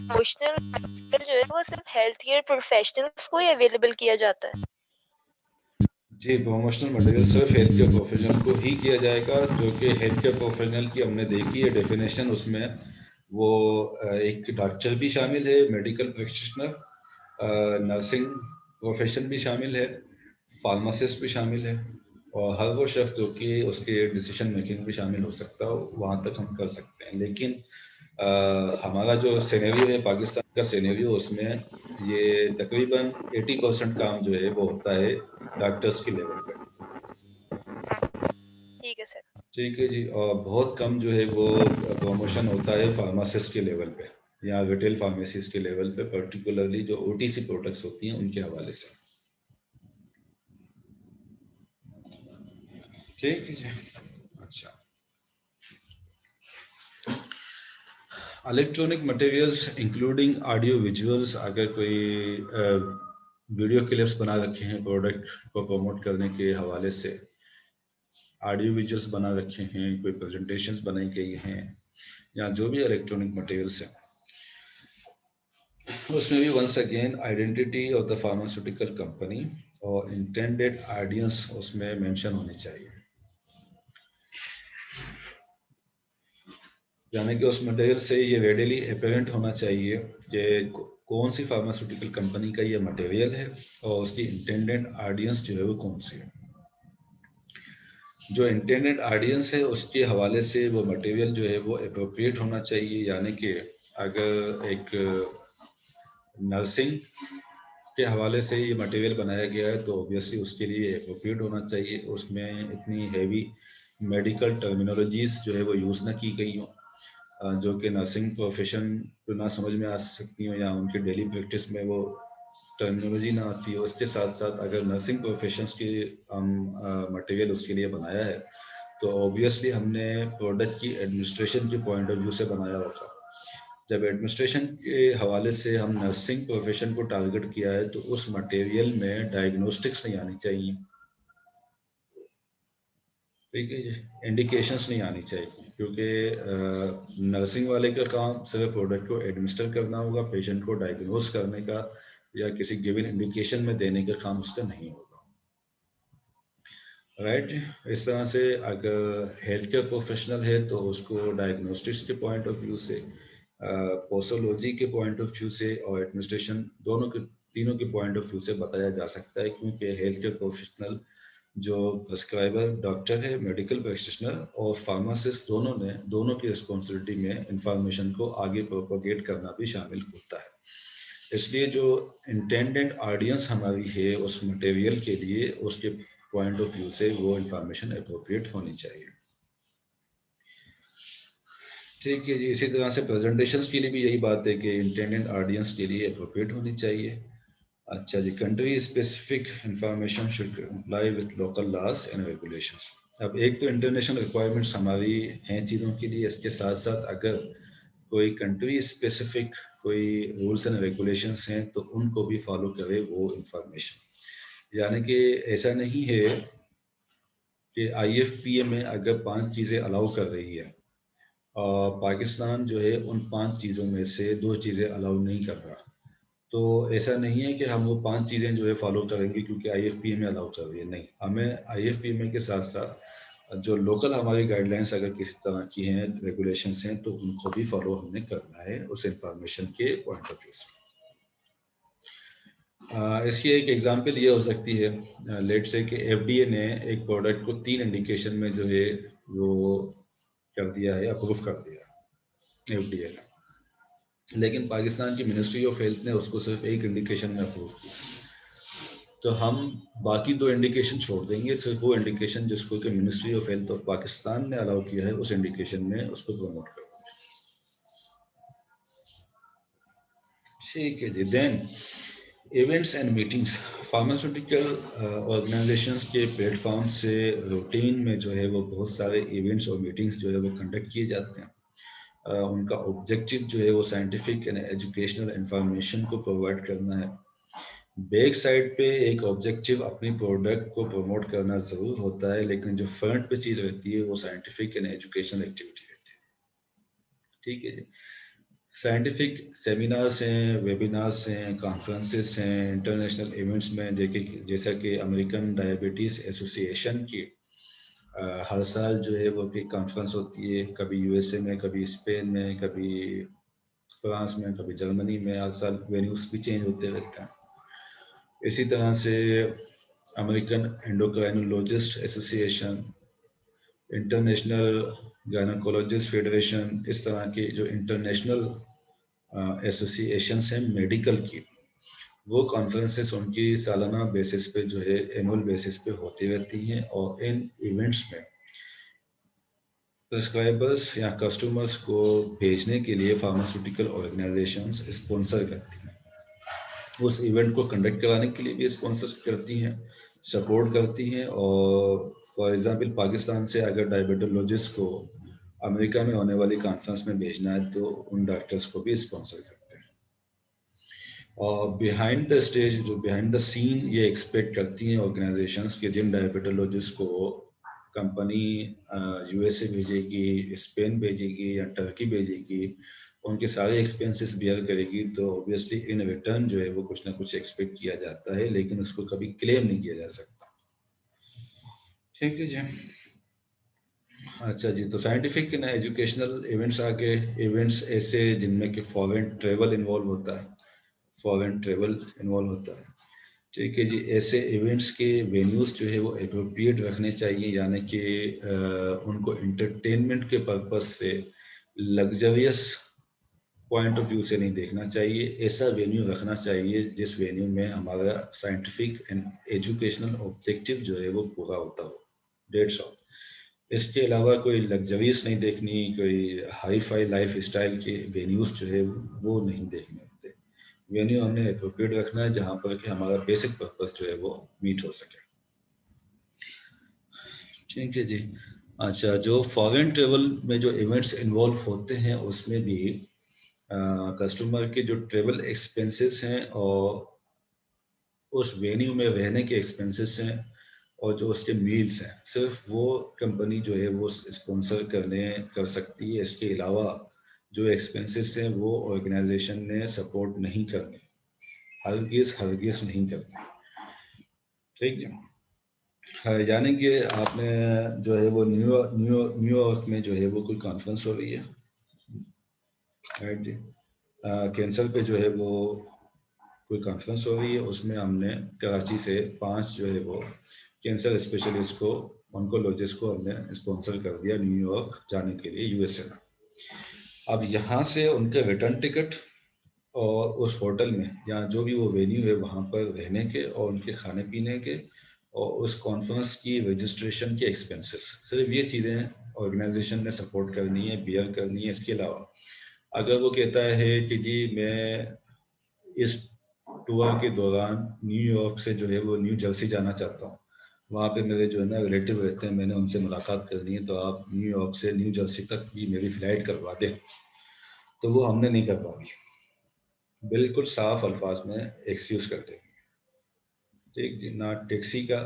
प्रमोशनल मटेरियल जो है वो सिर्फ हेल्थ केयर प्रोफेशनल्स को ही अवेलेबल किया जाता है? जी, प्रमोशनल मटेरियल सिर्फ हेल्थ केयर प्रोफेशनल को ही किया जाएगा, जो कि हेल्थ केयर प्रोफेशनल की हमने देखी है डेफिनेशन, उसमें वो एक डॉक्टर भी शामिल है, मेडिकल प्रैक्टिशनर, नर्सिंग प्रोफेशन भी शामिल है, फार्मासिस्ट भी शामिल है, और हर वो शख्स जो कि उसके डिसीजन मेकिंग में शामिल हो सकता हो वहाँ तक हम कर सकते हैं। लेकिन हमारा जो सिनेरियो है पाकिस्तान का सिनेरियो, उसमें ये तकरीबन 80% काम जो है वो होता है डॉक्टर्स के लेवल पे। ठीक है सर। ठीक है जी, और बहुत कम जो है वो प्रमोशन होता है फार्मासिस्ट के लेवल पे या रिटेल फार्मेसीज के लेवल पे, पर्टिकुलरली जो OTC प्रोडक्ट्स होती हैं उनके हवाले से। ठीक है जी, अच्छा। Electronic materials including audio visuals, अगर कोई वीडियो क्लिप्स बना रखे हैं प्रोडक्ट को प्रमोट करने के हवाले से, ऑडियो विजुअल्स बना रखे हैं, कोई प्रेजेंटेशंस बनाई गई हैं, या जो भी इलेक्ट्रॉनिक मटेरियल्स हैं, उसमें भी once again identity of the pharmaceutical company और इंटेंडेड ऑडियंस उसमें मेंशन होनी चाहिए। यानी कि उस मटेरियल से ये रेडिली अपेरेंट होना चाहिए कि कौन सी फार्मास्यूटिकल कंपनी का ये मटेरियल है और उसकी इंटेंडेड ऑडियंस जो है वो कौन सी है। जो इंटेंडेड ऑडियंस है उसके हवाले से वो मटेरियल जो है वो एप्रोप्रिएट होना चाहिए। यानी कि अगर एक नर्सिंग के हवाले से ये मटेरियल बनाया गया है तो ऑब्वियसली उसके लिए एप्रोप्रिएट होना चाहिए, उसमें इतनी हैवी मेडिकल टर्मिनोलॉजीज जो है वो यूज़ ना की गई हों जो कि नर्सिंग प्रोफेशन को ना समझ में आ सकती हो या उनके डेली प्रैक्टिस में वो टर्मिनोलॉजी ना आती हो। उसके साथ साथ अगर नर्सिंग प्रोफेशंस की मटेरियल उसके लिए बनाया है तो ऑब्वियसली हमने प्रोडक्ट की एडमिनिस्ट्रेशन के पॉइंट ऑफ व्यू से बनाया होगा। जब एडमिनिस्ट्रेशन के हवाले से हम नर्सिंग प्रोफेशन को टारगेट किया है तो उस मटेरियल में डायग्नोस्टिक्स नहीं आनी चाहिए, ठीक है जी, इंडिकेशंस नहीं आनी चाहिए, क्योंकि नर्सिंग वाले का काम सिर्फ प्रोडक्ट को एडमिनिस्टर करना होगा, पेशेंट को डायग्नोस करने का या किसी गिवन इंडिकेशन में देने का काम उसका नहीं होगा, राइट। इस तरह से अगर हेल्थ केयर प्रोफेशनल है तो उसको डायग्नोस्टिक्स के पॉइंट ऑफ व्यू से, पोसोलॉजी के पॉइंट ऑफ व्यू से और एडमिनिस्ट्रेशन तीनों के पॉइंट ऑफ व्यू से बताया जा सकता है, क्योंकि हेल्थ केयर प्रोफेशनल जो प्रेस्क्राइबर डॉक्टर है, मेडिकल प्रैक्टिशनर और फार्मासिस्ट दोनों की रिस्पॉन्सिबिलिटी में इंफॉर्मेशन को आगे प्रोपोगेट करना भी शामिल होता है। इसलिए जो इंटेंडेड ऑडियंस हमारी है उस मटेरियल के लिए उसके पॉइंट ऑफ व्यू से वो इंफॉर्मेशन अप्रोप्रिएट होनी चाहिए, ठीक है जी। इसी तरह से प्रेजेंटेशंस के लिए भी यही बात है कि इंटेंडेड ऑडियंस के लिए अप्रोप्रिएट होनी चाहिए। अच्छा जी, country specific information should comply with local laws and regulations. अब एक तो इंटरनेशनल रिक्वायरमेंट्स हमारी हैं चीज़ों के लिए, इसके साथ साथ अगर कोई कंट्री स्पेसिफिक कोई रूल्स एंड रेगुलेशंस हैं तो उनको भी फॉलो करे वो इंफॉर्मेशन। यानी कि ऐसा नहीं है कि IFPA में अगर 5 चीज़ें अलाउ कर रही है और पाकिस्तान जो है उन 5 चीज़ों में से 2 चीज़ें अलाउ नहीं कर रहा, तो ऐसा नहीं है कि हम वो 5 चीज़ें जो है फॉलो करेंगे क्योंकि IFPA में अलाउ कर रही है, नहीं। हमें IFPA के साथ साथ जो लोकल हमारी गाइडलाइंस अगर किसी तरह की हैं, रेगुलेशंस हैं, तो उनको भी फॉलो हमने करना है उस इंफॉर्मेशन के पॉइंट ऑफ व्यू से। इसकी एक एग्जांपल ये हो सकती है, लेट से कि FDA ने एक प्रोडक्ट को 3 इंडिकेशन में जो है वो कर दिया है, अप्रूव कर दिया FDA ने, लेकिन पाकिस्तान की मिनिस्ट्री ऑफ हेल्थ ने उसको सिर्फ एक इंडिकेशन में अप्रूव किया, तो हम बाकी 2 इंडिकेशन छोड़ देंगे, सिर्फ वो इंडिकेशन जिसको कि ministry of health of Pakistan ने अलाउ किया है उस इंडिकेशन में उसको प्रमोट करेंगे, ठीक है जी। Then events and meetings, pharmaceutical organisations के प्लेटफॉर्म से रूटीन में जो है वो बहुत सारे इवेंट्स और मीटिंग्स जो है वो कंडक्ट किए जाते हैं। उनका ऑब्जेक्टिव जो है वो साइंटिफिक एंड एजुकेशनल इंफॉर्मेशन को प्रोवाइड करना है। बैक साइड पे एक ऑब्जेक्टिव अपनी प्रोडक्ट को प्रमोट करना ज़रूर होता है, लेकिन जो फ्रंट पे चीज़ रहती है वो साइंटिफिक एंड एजुकेशनल एक्टिविटी रहती है, ठीक है जी। साइंटिफिक सेमिनार्स हैं, वेबिनार्स हैं, कॉन्फ्रेंसेस हैं, इंटरनेशनल इवेंट्स में जैसा कि अमेरिकन डायबिटीज़ एसोसिएशन की हर साल जो है वो की कॉन्फ्रेंस होती है, कभी USA में, कभी स्पेन में, कभी फ्रांस में, कभी जर्मनी में, हर साल वेन्यूज भी चेंज होते रहते हैं। इसी तरह से American endocrinologist association, international gynaecologist federation, इस तरह के जो इंटरनेशनल एसोसिएशंस हैं मेडिकल की, वो कॉन्फ्रेंसेस उनकी सालाना बेसिस पे जो है एनुअल बेसिस पे होती रहती हैं और इन इवेंट्स में प्रेस्क्राइबर्स या कस्टमर्स को भेजने के लिए फार्मास्यूटिकल ऑर्गेनाइजेशंस स्पॉन्सर करती हैं, उस इवेंट को कंडक्ट कराने के लिए भी स्पॉन्सर करती हैं, सपोर्ट करती हैं। और फॉर एग्जांपल पाकिस्तान से अगर डायबिटोलॉजिस्ट को अमेरिका में होने वाली कॉन्फ्रेंस में भेजना है तो उन डॉक्टर्स को भी स्पॉन्सर करते हैं। और बिहाइंड द स्टेज, जो बिहाइंड द सीन ये एक्सपेक्ट करती हैं ऑर्गेनाइजेशंस के जिन डायबिटोलॉजिस्ट को कंपनी यूएसए भेजेगी, स्पेन भेजेगी या टर्की भेजेगी, उनके सारे एक्सपेंसेस बियर करेगी, तो ऑब्वियसली इन रिटर्न जो है वो कुछ ना कुछ एक्सपेक्ट किया जाता है, लेकिन उसको कभी क्लेम नहीं किया जा सकता। ठीक है जी। अच्छा जी, तो साइंटिफिक ना एजुकेशनल इवेंट्स आगे, इवेंट्स ऐसे जिनमें कि फॉरेन ट्रेवल इन्वॉल्व होता है, फॉरेन ट्रेवल इन्वॉल्व होता है। ठीक है जी, ऐसे इवेंट्स के वेन्यूज जो है वो एप्रोप्रिएट रखने चाहिए, यानी कि उनको इंटरटेनमेंट के पर्पस से लग्जरियस पॉइंट ऑफ व्यू से नहीं देखना चाहिए। ऐसा वेन्यू रखना चाहिए जिस वेन्यू में हमारा साइंटिफिक एंड एजुकेशनल ऑब्जेक्टिव जो है वो पूरा होता हो। That's all. इसके अलावा कोई लग्जरीज नहीं देखनी, कोई हाई फाई लाइफ स्टाइल के वेन्यूज जो है वो नहीं देखने होते। वेन्यू हमने एप्रोप्रिएट रखना है जहाँ पर कि हमारा बेसिक पर्पस जो है वो मीट हो सके। ठीक है जी। अच्छा, जो फॉरेन ट्रेवल में जो इवेंट्स इन्वॉल्व होते हैं उसमें भी कस्टमर के जो ट्रेवल एक्सपेंसेस हैं और उस वेन्यू में रहने के एक्सपेंसेस हैं और जो उसके मील्स हैं, सिर्फ वो कंपनी जो है वो स्पॉन्सर कर सकती है। इसके अलावा जो एक्सपेंसेस हैं वो ऑर्गेनाइजेशन ने सपोर्ट नहीं करने, हरगिज़ नहीं करने। ठीक है। यानी कि आपने जो है वो न्यूयॉर्क में जो है वो कोई कॉन्फ्रेंस हो रही है, राइट जी, कैंसर पे जो है वो कोई कॉन्फ्रेंस हो रही है, उसमें हमने कराची से 5 जो है वो कैंसर स्पेशलिस्ट को, ऑन्कोलॉजिस्ट को हमने स्पॉन्सर कर दिया न्यूयॉर्क जाने के लिए, यूएसए में। अब यहाँ से उनके रिटर्न टिकट और उस होटल में या जो भी वो वेन्यू है वहाँ पर रहने के और उनके खाने पीने के और उस कॉन्फ्रेंस की रजिस्ट्रेशन के एक्सपेंसेस, सिर्फ ये चीज़ें ऑर्गेनाइजेशन ने सपोर्ट करनी है, बियर करनी है। इसके अलावा अगर वो कहता है कि जी मैं इस टूर के दौरान न्यूयॉर्क से जो है वो न्यू जर्सी जाना चाहता हूँ, वहाँ पे मेरे जो है ना रिलेटिव रहते हैं, मैंने उनसे मुलाकात करनी है, तो आप न्यूयॉर्क से न्यू जर्सी तक भी मेरी फ्लाइट करवा दें, तो वो हमने नहीं करवाई। बिल्कुल साफ अल्फाज में एक्सक्यूज कर देंगे। ठीक जी, ना टैक्सी का,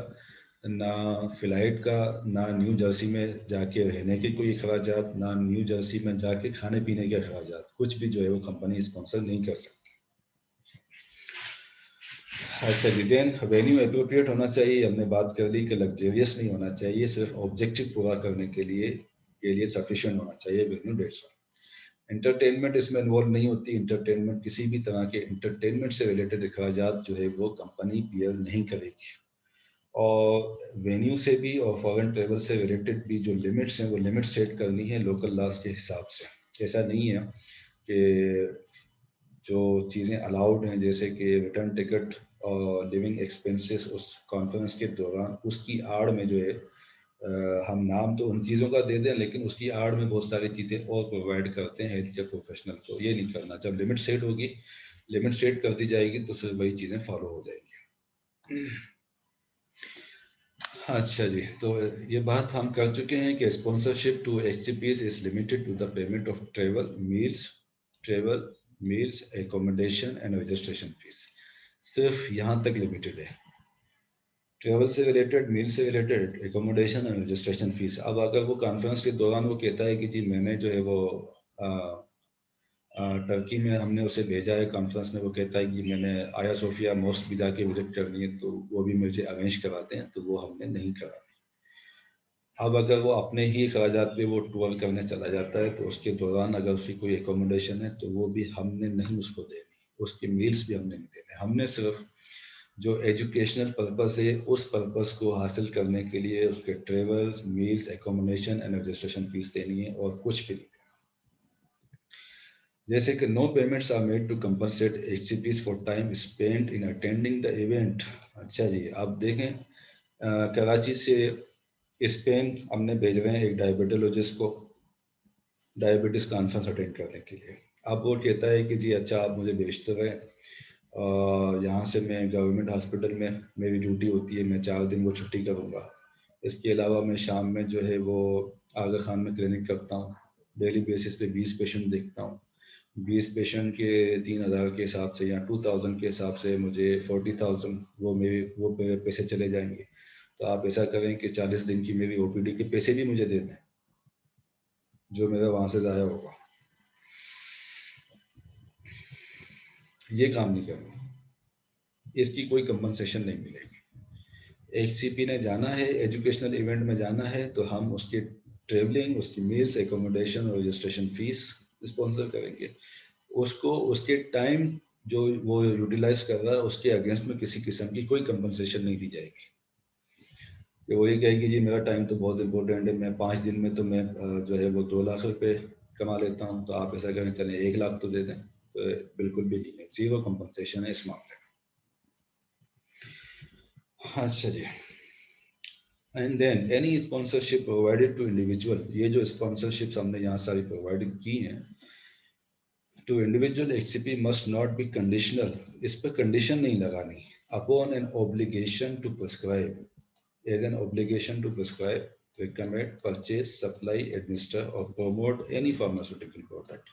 ना फ्लाइट का, ना न्यू जर्सी में जाके रहने के कोई अखराजात, ना न्यू जर्सी में जाके खाने पीने के अखराजात, कुछ भी जो है वो कंपनी स्पॉन्सर नहीं कर सकती। अच्छा जी, देन वेन्यू एप्रोप्रिएट होना चाहिए, हमने बात कर ली कि लग्जरियस नहीं होना चाहिए, सिर्फ ऑब्जेक्टिव पूरा करने के लिए सफिशिएंट होना चाहिए वेन्यू। That's all. एंटरटेनमेंट इसमें इन्वॉल्व नहीं होती। एंटरटेनमेंट, किसी भी तरह के एंटरटेनमेंट से रिलेटेड अखराजात जो है वो कंपनी बियर नहीं करेगी। और वेन्यू से भी और फॉरेन ट्रेवल से रिलेटेड भी जो लिमिट्स हैं वो लिमिट सेट करनी है लोकल लॉज के हिसाब से। ऐसा नहीं है कि जो चीज़ें अलाउड हैं जैसे कि रिटर्न टिकट और लिविंग एक्सपेंसेस उस कॉन्फ्रेंस के दौरान, उसकी आड़ में जो है हम नाम तो उन चीज़ों का दे दें लेकिन उसकी आड़ में बहुत सारी चीज़ें और प्रोवाइड करते हैं हेल्थ केयर प्रोफेशनल को। ये नहीं करना। जब लिमिट सेट होगी, लिमिट सेट कर दी जाएगी तो सिर्फ वही चीज़ें फॉलो हो जाएंगी। अच्छा जी, तो ये बात हम कर चुके हैं कि sponsorship to HCPs is limited to the payment of travel meals accommodation and registration fees. सिर्फ यहाँ तक लिमिटेड है, ट्रेवल से रिलेटेड, मील से related, accommodation and registration fees. अब अगर वो कॉन्फ्रेंस के दौरान वो कहता है कि जी मैंने जो है वो टर्की में हमने उसे भेजा है कॉन्फ्रेंस में, वो कहता है कि मैंने आया सोफिया मॉस्क भी जाके विजिट करनी है तो वो भी मुझे अरेंज कराते हैं, तो वो हमने नहीं करा। अब अगर वो अपने ही अखराजात पे वो टूर करने चला जाता है तो उसके दौरान अगर उसकी कोई एकोमोडेशन है तो वो भी हमने नहीं उसको देनी, उसके मील्स भी हमने नहीं देने। हमने सिर्फ जो एजुकेशनल पर्पस है उस पर्पस को हासिल करने के लिए उसके travels, meals, accommodation and registration fees देनी है और कुछ भी नहीं देना। जैसे कि no payments are made to compensate HCPs for time spent in attending the event. अच्छा जी, आप देखें कराची से स्पेन हमने भेज रहे हैं एक डायबिटोलॉजिस्ट को डायबिटीज कॉन्फ्रेंस अटेंड करने के लिए। अब वो कहता है कि जी अच्छा आप मुझे भेजते रहे, यहाँ से मैं गवर्नमेंट हॉस्पिटल में मेरी ड्यूटी होती है, मैं 4 दिन वो छुट्टी करूँगा। इसके अलावा मैं शाम में जो है वो आगा खान में क्लिनिक करता हूँ, डेली बेसिस पे 20 पेशेंट देखता हूँ। 20 पेशेंट के 3000 के हिसाब से या 2000 के हिसाब से मुझे 40,000 वो पैसे चले जाएंगे। तो आप ऐसा करें कि 40 दिन की मेरी ओपीडी के पैसे भी मुझे दे दें जो मेरा वहां से ज़ाया होगा। ये काम नहीं करना, इसकी कोई कंपनसेशन नहीं मिलेगी। HCP ने जाना है, एजुकेशनल इवेंट में जाना है, तो हम उसकी ट्रेवलिंग, उसकी मील्स, एकोमोडेशन और रजिस्ट्रेशन फीस स्पॉन्सर करेंगे। उसको उसके टाइम जो वो यूटिलाइज कर रहा है उसके अगेंस्ट में किसी किस्म की कोई कंपनसेशन नहीं दी जाएगी। कि वो ये कहेगी जी मेरा टाइम तो बहुत इंपॉर्टेंट है, मैं 5 दिन में तो मैं जो है वो 2 लाख रुपए कमा लेता हूँ, तो आप ऐसा करें चलें 1 लाख तो दे दें। तो बिल्कुल भी नहीं है, जीरो कंपनसेशन है इस मामले में। अच्छा जी, and then any sponsorship provided to individual, ये जो स्पॉन्सरशिप्स हमने यहाँ सारी प्रोवाइड की हैं to individual, HCP must not be conditional, इस पर कंडीशन नहीं लगानी, upon an obligation to prescribe, as an obligation to prescribe, recommend, purchase, supply, administer or promote any pharmaceutical product।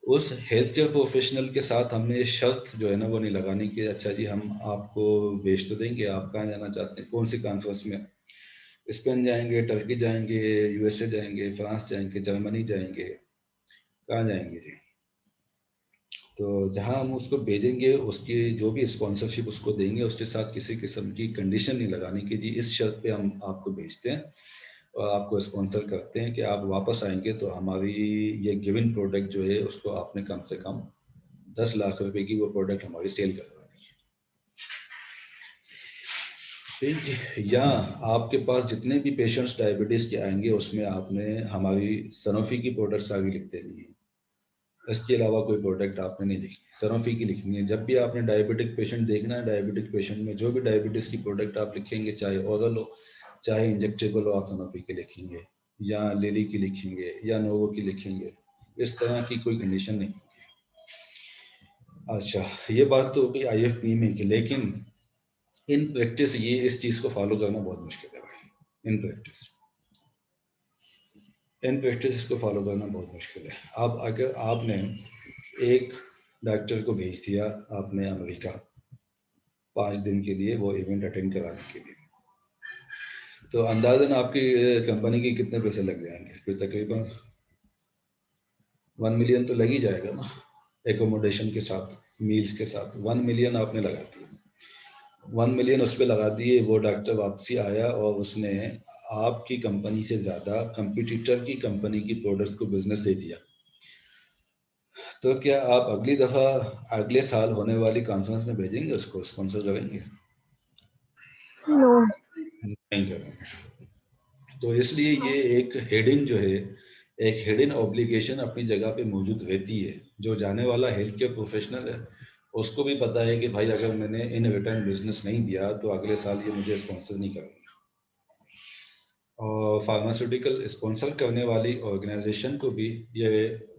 उस हेल्थ केयर प्रोफेशनल के साथ हमने ये शर्त जो है ना वो नहीं लगानी कि अच्छा जी हम आपको बेच तो देंगे, आप कहाँ जाना चाहते हैं, कौन सी कॉन्फ्रेंस में, स्पेन जाएंगे, टर्की जाएंगे, USA जाएंगे, फ्रांस जाएंगे, जर्मनी जाएंगे, कहाँ जाएंगे जी। तो जहाँ हम उसको भेजेंगे उसकी जो भी स्पॉन्सरशिप उसको देंगे उसके साथ किसी किस्म की कंडीशन नहीं लगानी कि जी इस शर्त पे हम आपको भेजते हैं और आपको स्पॉन्सर करते हैं कि आप वापस आएंगे तो हमारी ये गिवन प्रोडक्ट जो है उसको आपने कम से कम 10 लाख रुपए की वो प्रोडक्ट हमारी सेल करवानी है। ठीक, या आपके पास जितने भी पेशेंट्स डायबिटीज के आएंगे उसमें आपने हमारी सनोफी की प्रोडक्ट्स आगे लिख देनी है, इसके अलावा कोई प्रोडक्ट आपने नहीं लिखनी, सनोफी की लिखनी है। जब भी आपने डायबिटिक पेशेंट देखना है, डायबिटिक पेशेंट में जो भी डायबिटीज की प्रोडक्ट आप लिखेंगे, चाहे ओरल हो चाहे इंजेक्टेबल हो, आप सनोफी की लिखेंगे या लिली की लिखेंगे या नोवो की लिखेंगे, इस तरह की कोई कंडीशन नहीं होगी। अच्छा, ये बात तो होगी IFP में की, लेकिन इन प्रैक्टिस ये इस चीज को फॉलो करना बहुत मुश्किल है भाई। इन प्रैक्टिस इसको फॉलो करना बहुत मुश्किल है। आप अगर आपने एक डॉक्टर को भेज दिया आपने अमेरिका 5 दिन के लिए वो इवेंट अटेंड कराने के लिए, तो अंदाजन आपकी कंपनी के कितने पैसे लग जाएंगे, फिर तकरीबन 1 मिलियन तो लग ही जाएगा ना, एकोमोडेशन के साथ, मील्स के साथ 1 मिलियन आपने लगा दिए। 1 मिलियन उस पर लगा दिए, वो डॉक्टर वापसी आया और उसने आपकी कंपनी से ज्यादा कंपटीटर की कंपनी की प्रोडक्ट को बिजनेस दे दिया, तो क्या आप अगली दफा अगले साल होने वाली कॉन्फ्रेंस में भेजेंगे उसको, स्पॉन्सर करेंगे? नो, नहीं करेंगे। तो इसलिए ये एक हेडिंग जो है, एक हिडन ऑब्लिगेशन अपनी जगह पे मौजूद रहती है। जो जाने वाला हेल्थ केयर प्रोफेशनल है उसको भी पता है कि भाई अगर मैंने इन रिटर्न बिजनेस नहीं दिया तो अगले साल ये मुझे स्पॉन्सर नहीं करेंगे। और फार्मास्यूटिकल स्पॉन्सर करने वाली ऑर्गेनाइजेशन को भी ये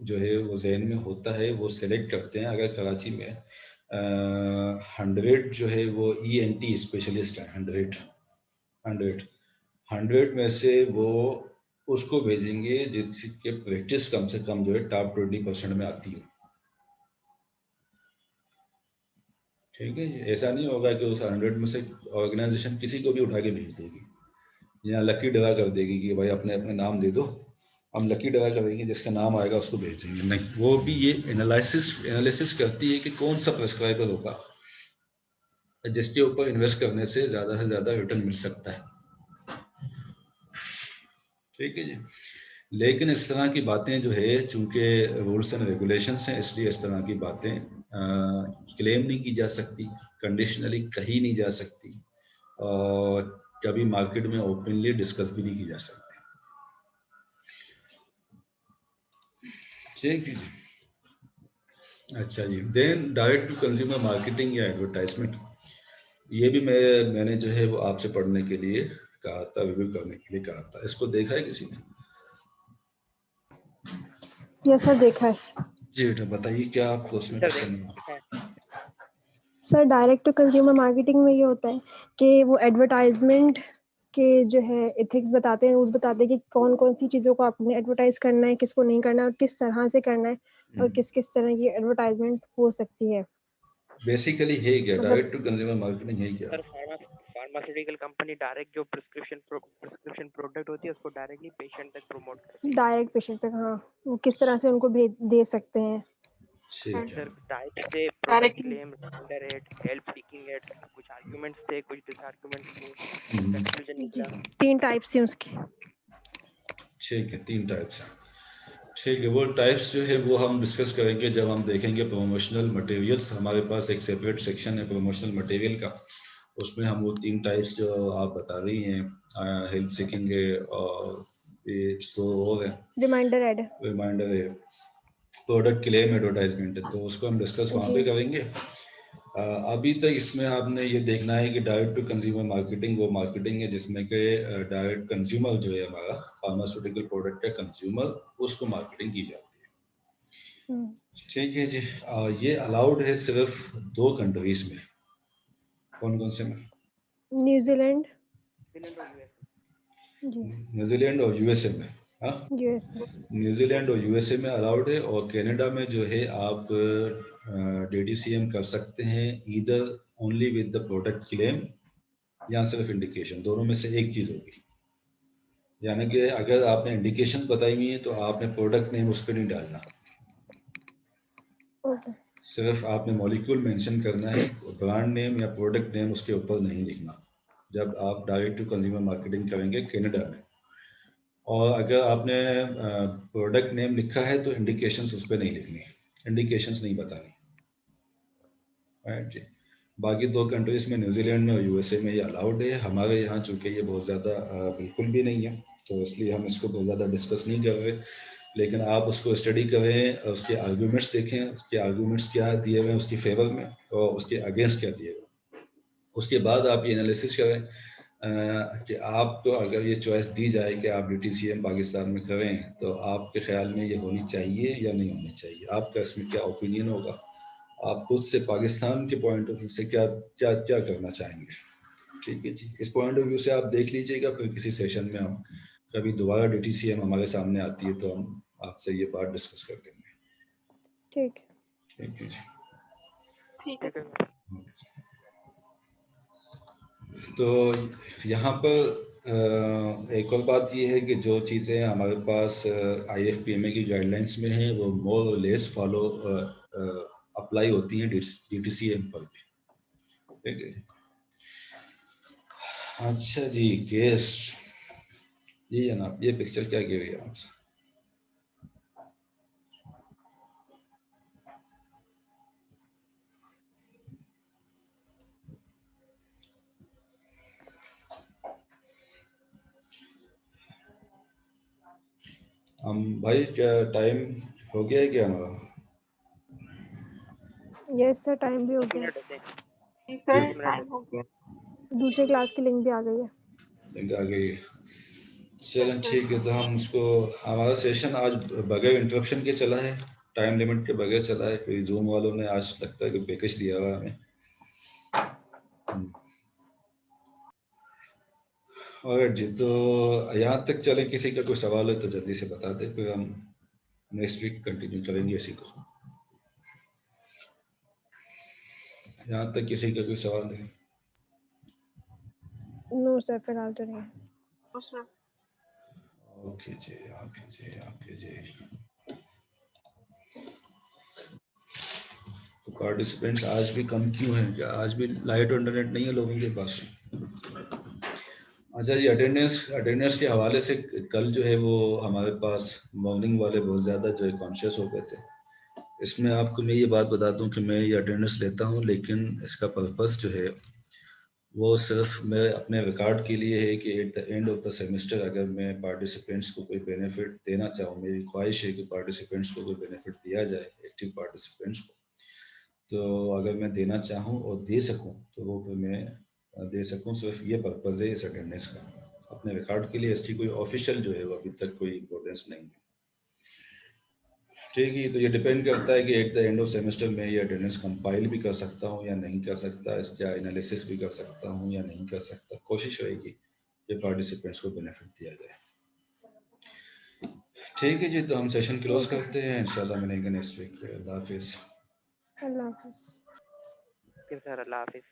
जो है वो जहन में होता है, वो सिलेक्ट करते हैं। अगर कराची में 100 जो है वो ENT स्पेशलिस्ट हैं, 100 में से वो उसको भेजेंगे जिसके प्रैक्टिस कम से कम जो है टॉप 20% में आती है। ठीक है, ऐसा नहीं होगा कि उस 100 में से ऑर्गेनाइजेशन किसी को भी उठा के भेज देगी या लकी ड्रा कर देगी कि भाई अपने अपने नाम दे दो, हम लकी ड्रा करेंगे, जिसका नाम आएगा उसको भेजेंगे। नहीं, वो भी ये एनालिसिस करती है कि कौन सा प्रेस्क्राइबर होगा जिसके ऊपर इन्वेस्ट करने से ज्यादा रिटर्न मिल सकता है। ठीक है जी। लेकिन इस तरह की बातें जो है, चूंकि रूल्स एंड रेगुलेशंस हैं, इसलिए इस तरह की बातें क्लेम नहीं की जा सकती, कंडीशनली कही नहीं जा सकती और कभी मार्केट में ओपनली डिस्कस भी नहीं की जा सकती। ठीक है जी। अच्छा जी, then direct to consumer marketing या एडवर्टाइजमेंट, ये भी मैंने जो है वो आपसे पढ़ने के लिए कहा था, रिव्यू करने के लिए कहा था। इसको देखा है किसी ने? यस सर, देखा है। जी बेटा बताइए, क्या आपको उसमें पसंद है? Sir direct to consumer marketing में ये होता है कि वो एडवर्टाइजमेंट के जो है एथिक्स बताते हैं, रूल्स बताते हैं कि कौन कौन सी चीज़ों को आपने एडवर्टाइज करना है, किसको नहीं करना है, और किस तरह से करना है, और किस किस तरह की एडवर्टाइजमेंट हो सकती है। बेसिकली है क्या मतलब डायरेक्ट टू कंज्यूमर मार्केटिंग है क्या? सर फार्मास्यूटिकल कंपनी डायरेक्ट जो प्रिस्क्रिप्शन प्रोडक्ट होती है उसको डायरेक्टली पेशेंट तक प्रमोट करती है। डायरेक्ट पेशेंट तक, हाँ, वो किस तरह से उनको दे सकते हैं। ठीक है। सर डायरेक्ट से product claim, reminder ad, help seeking ad, कुछ आर्गुमेंट्स थे, कुछ डिसआर्गुमेंट्स थे, कंक्लूजन निकला। 3 टाइप्स हैं उसके। ठीक है, 3 टाइप्स हैं। ठीक है, वो टाइप्स जो है वो हम डिस्कस करेंगे जब हम देखेंगे प्रमोशनल मटेरियल्स। हमारे पास एक सेपरेट सेक्शन है प्रमोशनल मटेरियल का, उसमें हम वो 3 टाइप्स जो आप बता रही हैं, हेल्प सीकिंग है और ये तो और है reminder ad, product claim advertisement है, तो उसको हम डिस्कस वहाँ पे करेंगे। अभी तक इसमें आपने ये देखना है कि डायरेक्ट टू कंज्यूमर मार्केटिंग वो मार्केटिंग है जिसमें कि डायरेक्ट कंज्यूमर जो है हमारा फार्मास्यूटिकल प्रोडक्ट का कंज्यूमर, उसको मार्केटिंग की जाती है। ठीक है जी। ये अलाउड है सिर्फ 2 कंट्रीज में। कौन कौन से में? न्यूजीलैंड न्यूजीलैंड और यूएसए में। हाँ, न्यूजीलैंड और यूएसए में अलाउड है, और कनाडा में जो है आप DTCM कर सकते हैं either only with the product claim या सिर्फ इंडिकेशन, दोनों में से एक चीज होगी। यानी कि अगर आपने इंडिकेशन बताई हुई है तो आपने प्रोडक्ट नेम उस पर नहीं डालना, सिर्फ आपने मॉलिक्यूल मेंशन करना है, ब्रांड नेम या प्रोडक्ट नेम उसके ऊपर नहीं लिखना जब आप डायरेक्ट टू कंज्यूमर मार्केटिंग करेंगे कनाडा में। और अगर आपने प्रोडक्ट नेम लिखा है तो इंडिकेशंस उस पर नहीं लिखनी, इंडिकेशंस नहीं बतानी, राइट जी। बाकी 2 कंट्रीज में न्यूजीलैंड में और यूएसए में ये अलाउड है। हमारे यहाँ चूंकि ये बहुत ज़्यादा बिल्कुल भी नहीं है, तो इसलिए हम इसको बहुत ज़्यादा डिस्कस नहीं कर रहे, लेकिन आप उसको स्टडी करें, उसके आर्ग्यूमेंट्स देखें, उसके आर्ग्यूमेंट्स क्या दिए हुए हैं उसकी फेवर में और उसके अगेंस्ट क्या दिए हुए, उसके बाद आप ये एनालिसिस करें कि आपको अगर ये चॉइस दी जाए कि आप DTCM पाकिस्तान में करें तो आपके ख्याल में ये होनी चाहिए या नहीं होनी चाहिए, आपका इसमें क्या ओपिनियन होगा, आप खुद से पाकिस्तान के पॉइंट ऑफ व्यू से क्या क्या क्या करना चाहेंगे। ठीक है जी, इस पॉइंट ऑफ व्यू से आप देख लीजिएगा, फिर किसी सेशन में हम कभी दोबारा DTCM हमारे सामने आती है तो हम आपसे ये बात डिस्कस कर लेंगे। ठीक है जी, ठीक है। तो यहाँ पर एक और बात ये है कि जो चीज़ें हमारे पास IFPMA की गाइडलाइंस में हैं वो मोर और लेस फॉलो अप्लाई होती हैं DTCM पर भी। ठीक है, अच्छा जी, केस ये जनाब, ये पिक्चर क्या कह रही है आपसे? हम भाई क्या टाइम हो गया है क्या हमारा? यस सर, टाइम भी हो गया। सर टाइम हो गया। दूसरे क्लास की लिंक भी आ गई है। लिंक आ गई है, चलें ठीक है। तो हम उसको, हमारा सेशन आज बगैर इंटरप्शन के चला है, टाइम लिमिट के बगैर चला है। कोई जूम वालों ने आज लगता है कि पैकेज दिया हुआ हमें। और जी, तो यहाँ तक चलें, किसी का कोई सवाल है तो जल्दी से बता दें, फिर हम नेक्स्ट वीक कंटिन्यू करेंगे इसी को। यहाँ तक किसी का कोई सवाल है? नो सर, फिलहाल तो नहीं। ओके जी, ओके जी, ओके जी। तो पार्टिसिपेंट्स आज भी कम क्यों हैं? क्या आज भी लाइट और इंटरनेट नहीं है लोगों के पास? अच्छा जी, अटेंडेंस के हवाले से कल जो है वो हमारे पास मॉर्निंग वाले बहुत ज़्यादा जो है कॉन्शियस हो गए थे। इसमें आपको मैं ये बात बता दूं कि मैं ये अटेंडेंस लेता हूं, लेकिन इसका पर्पस जो है वो सिर्फ मैं अपने रिकॉर्ड के लिए है कि at the end of the semester अगर मैं पार्टिसिपेंट्स को कोई बेनिफिट देना चाहूँ, मेरी ख्वाहिश है कि पार्टिसिपेंट्स को कोई बेनिफिट दिया जाए, एक्टिव पार्टिसिपेंट्स को, तो अगर मैं देना चाहूँ और दे सकूँ तो वो फिर मैं दे सकूँ। सिर्फ ये पर्पज़ है इस अटेंडेंस का, अपने रिकॉर्ड के लिए। इसकी कोई ऑफिशियल जो है वो अभी तक कोई इम्पोर्टेंस नहीं है। ठीक है, तो ये डिपेंड करता है कि at the end of semester में ये अटेंडेंस कंपाइल भी कर सकता हूँ या नहीं कर सकता, इसका एनालिसिस भी कर सकता हूँ या नहीं कर सकता। कोशिश रहेगी ये पार्टिसिपेंट्स को बेनिफिट दिया जाए। ठीक है जी, तो हम सेशन क्लोज करते हैं, इंशाल्लाह मिलेंगे नेक्स्ट वीक पे। अल्लाह हाफिज। अल्लाह हाफिज़। सर अल्लाह हाफिज।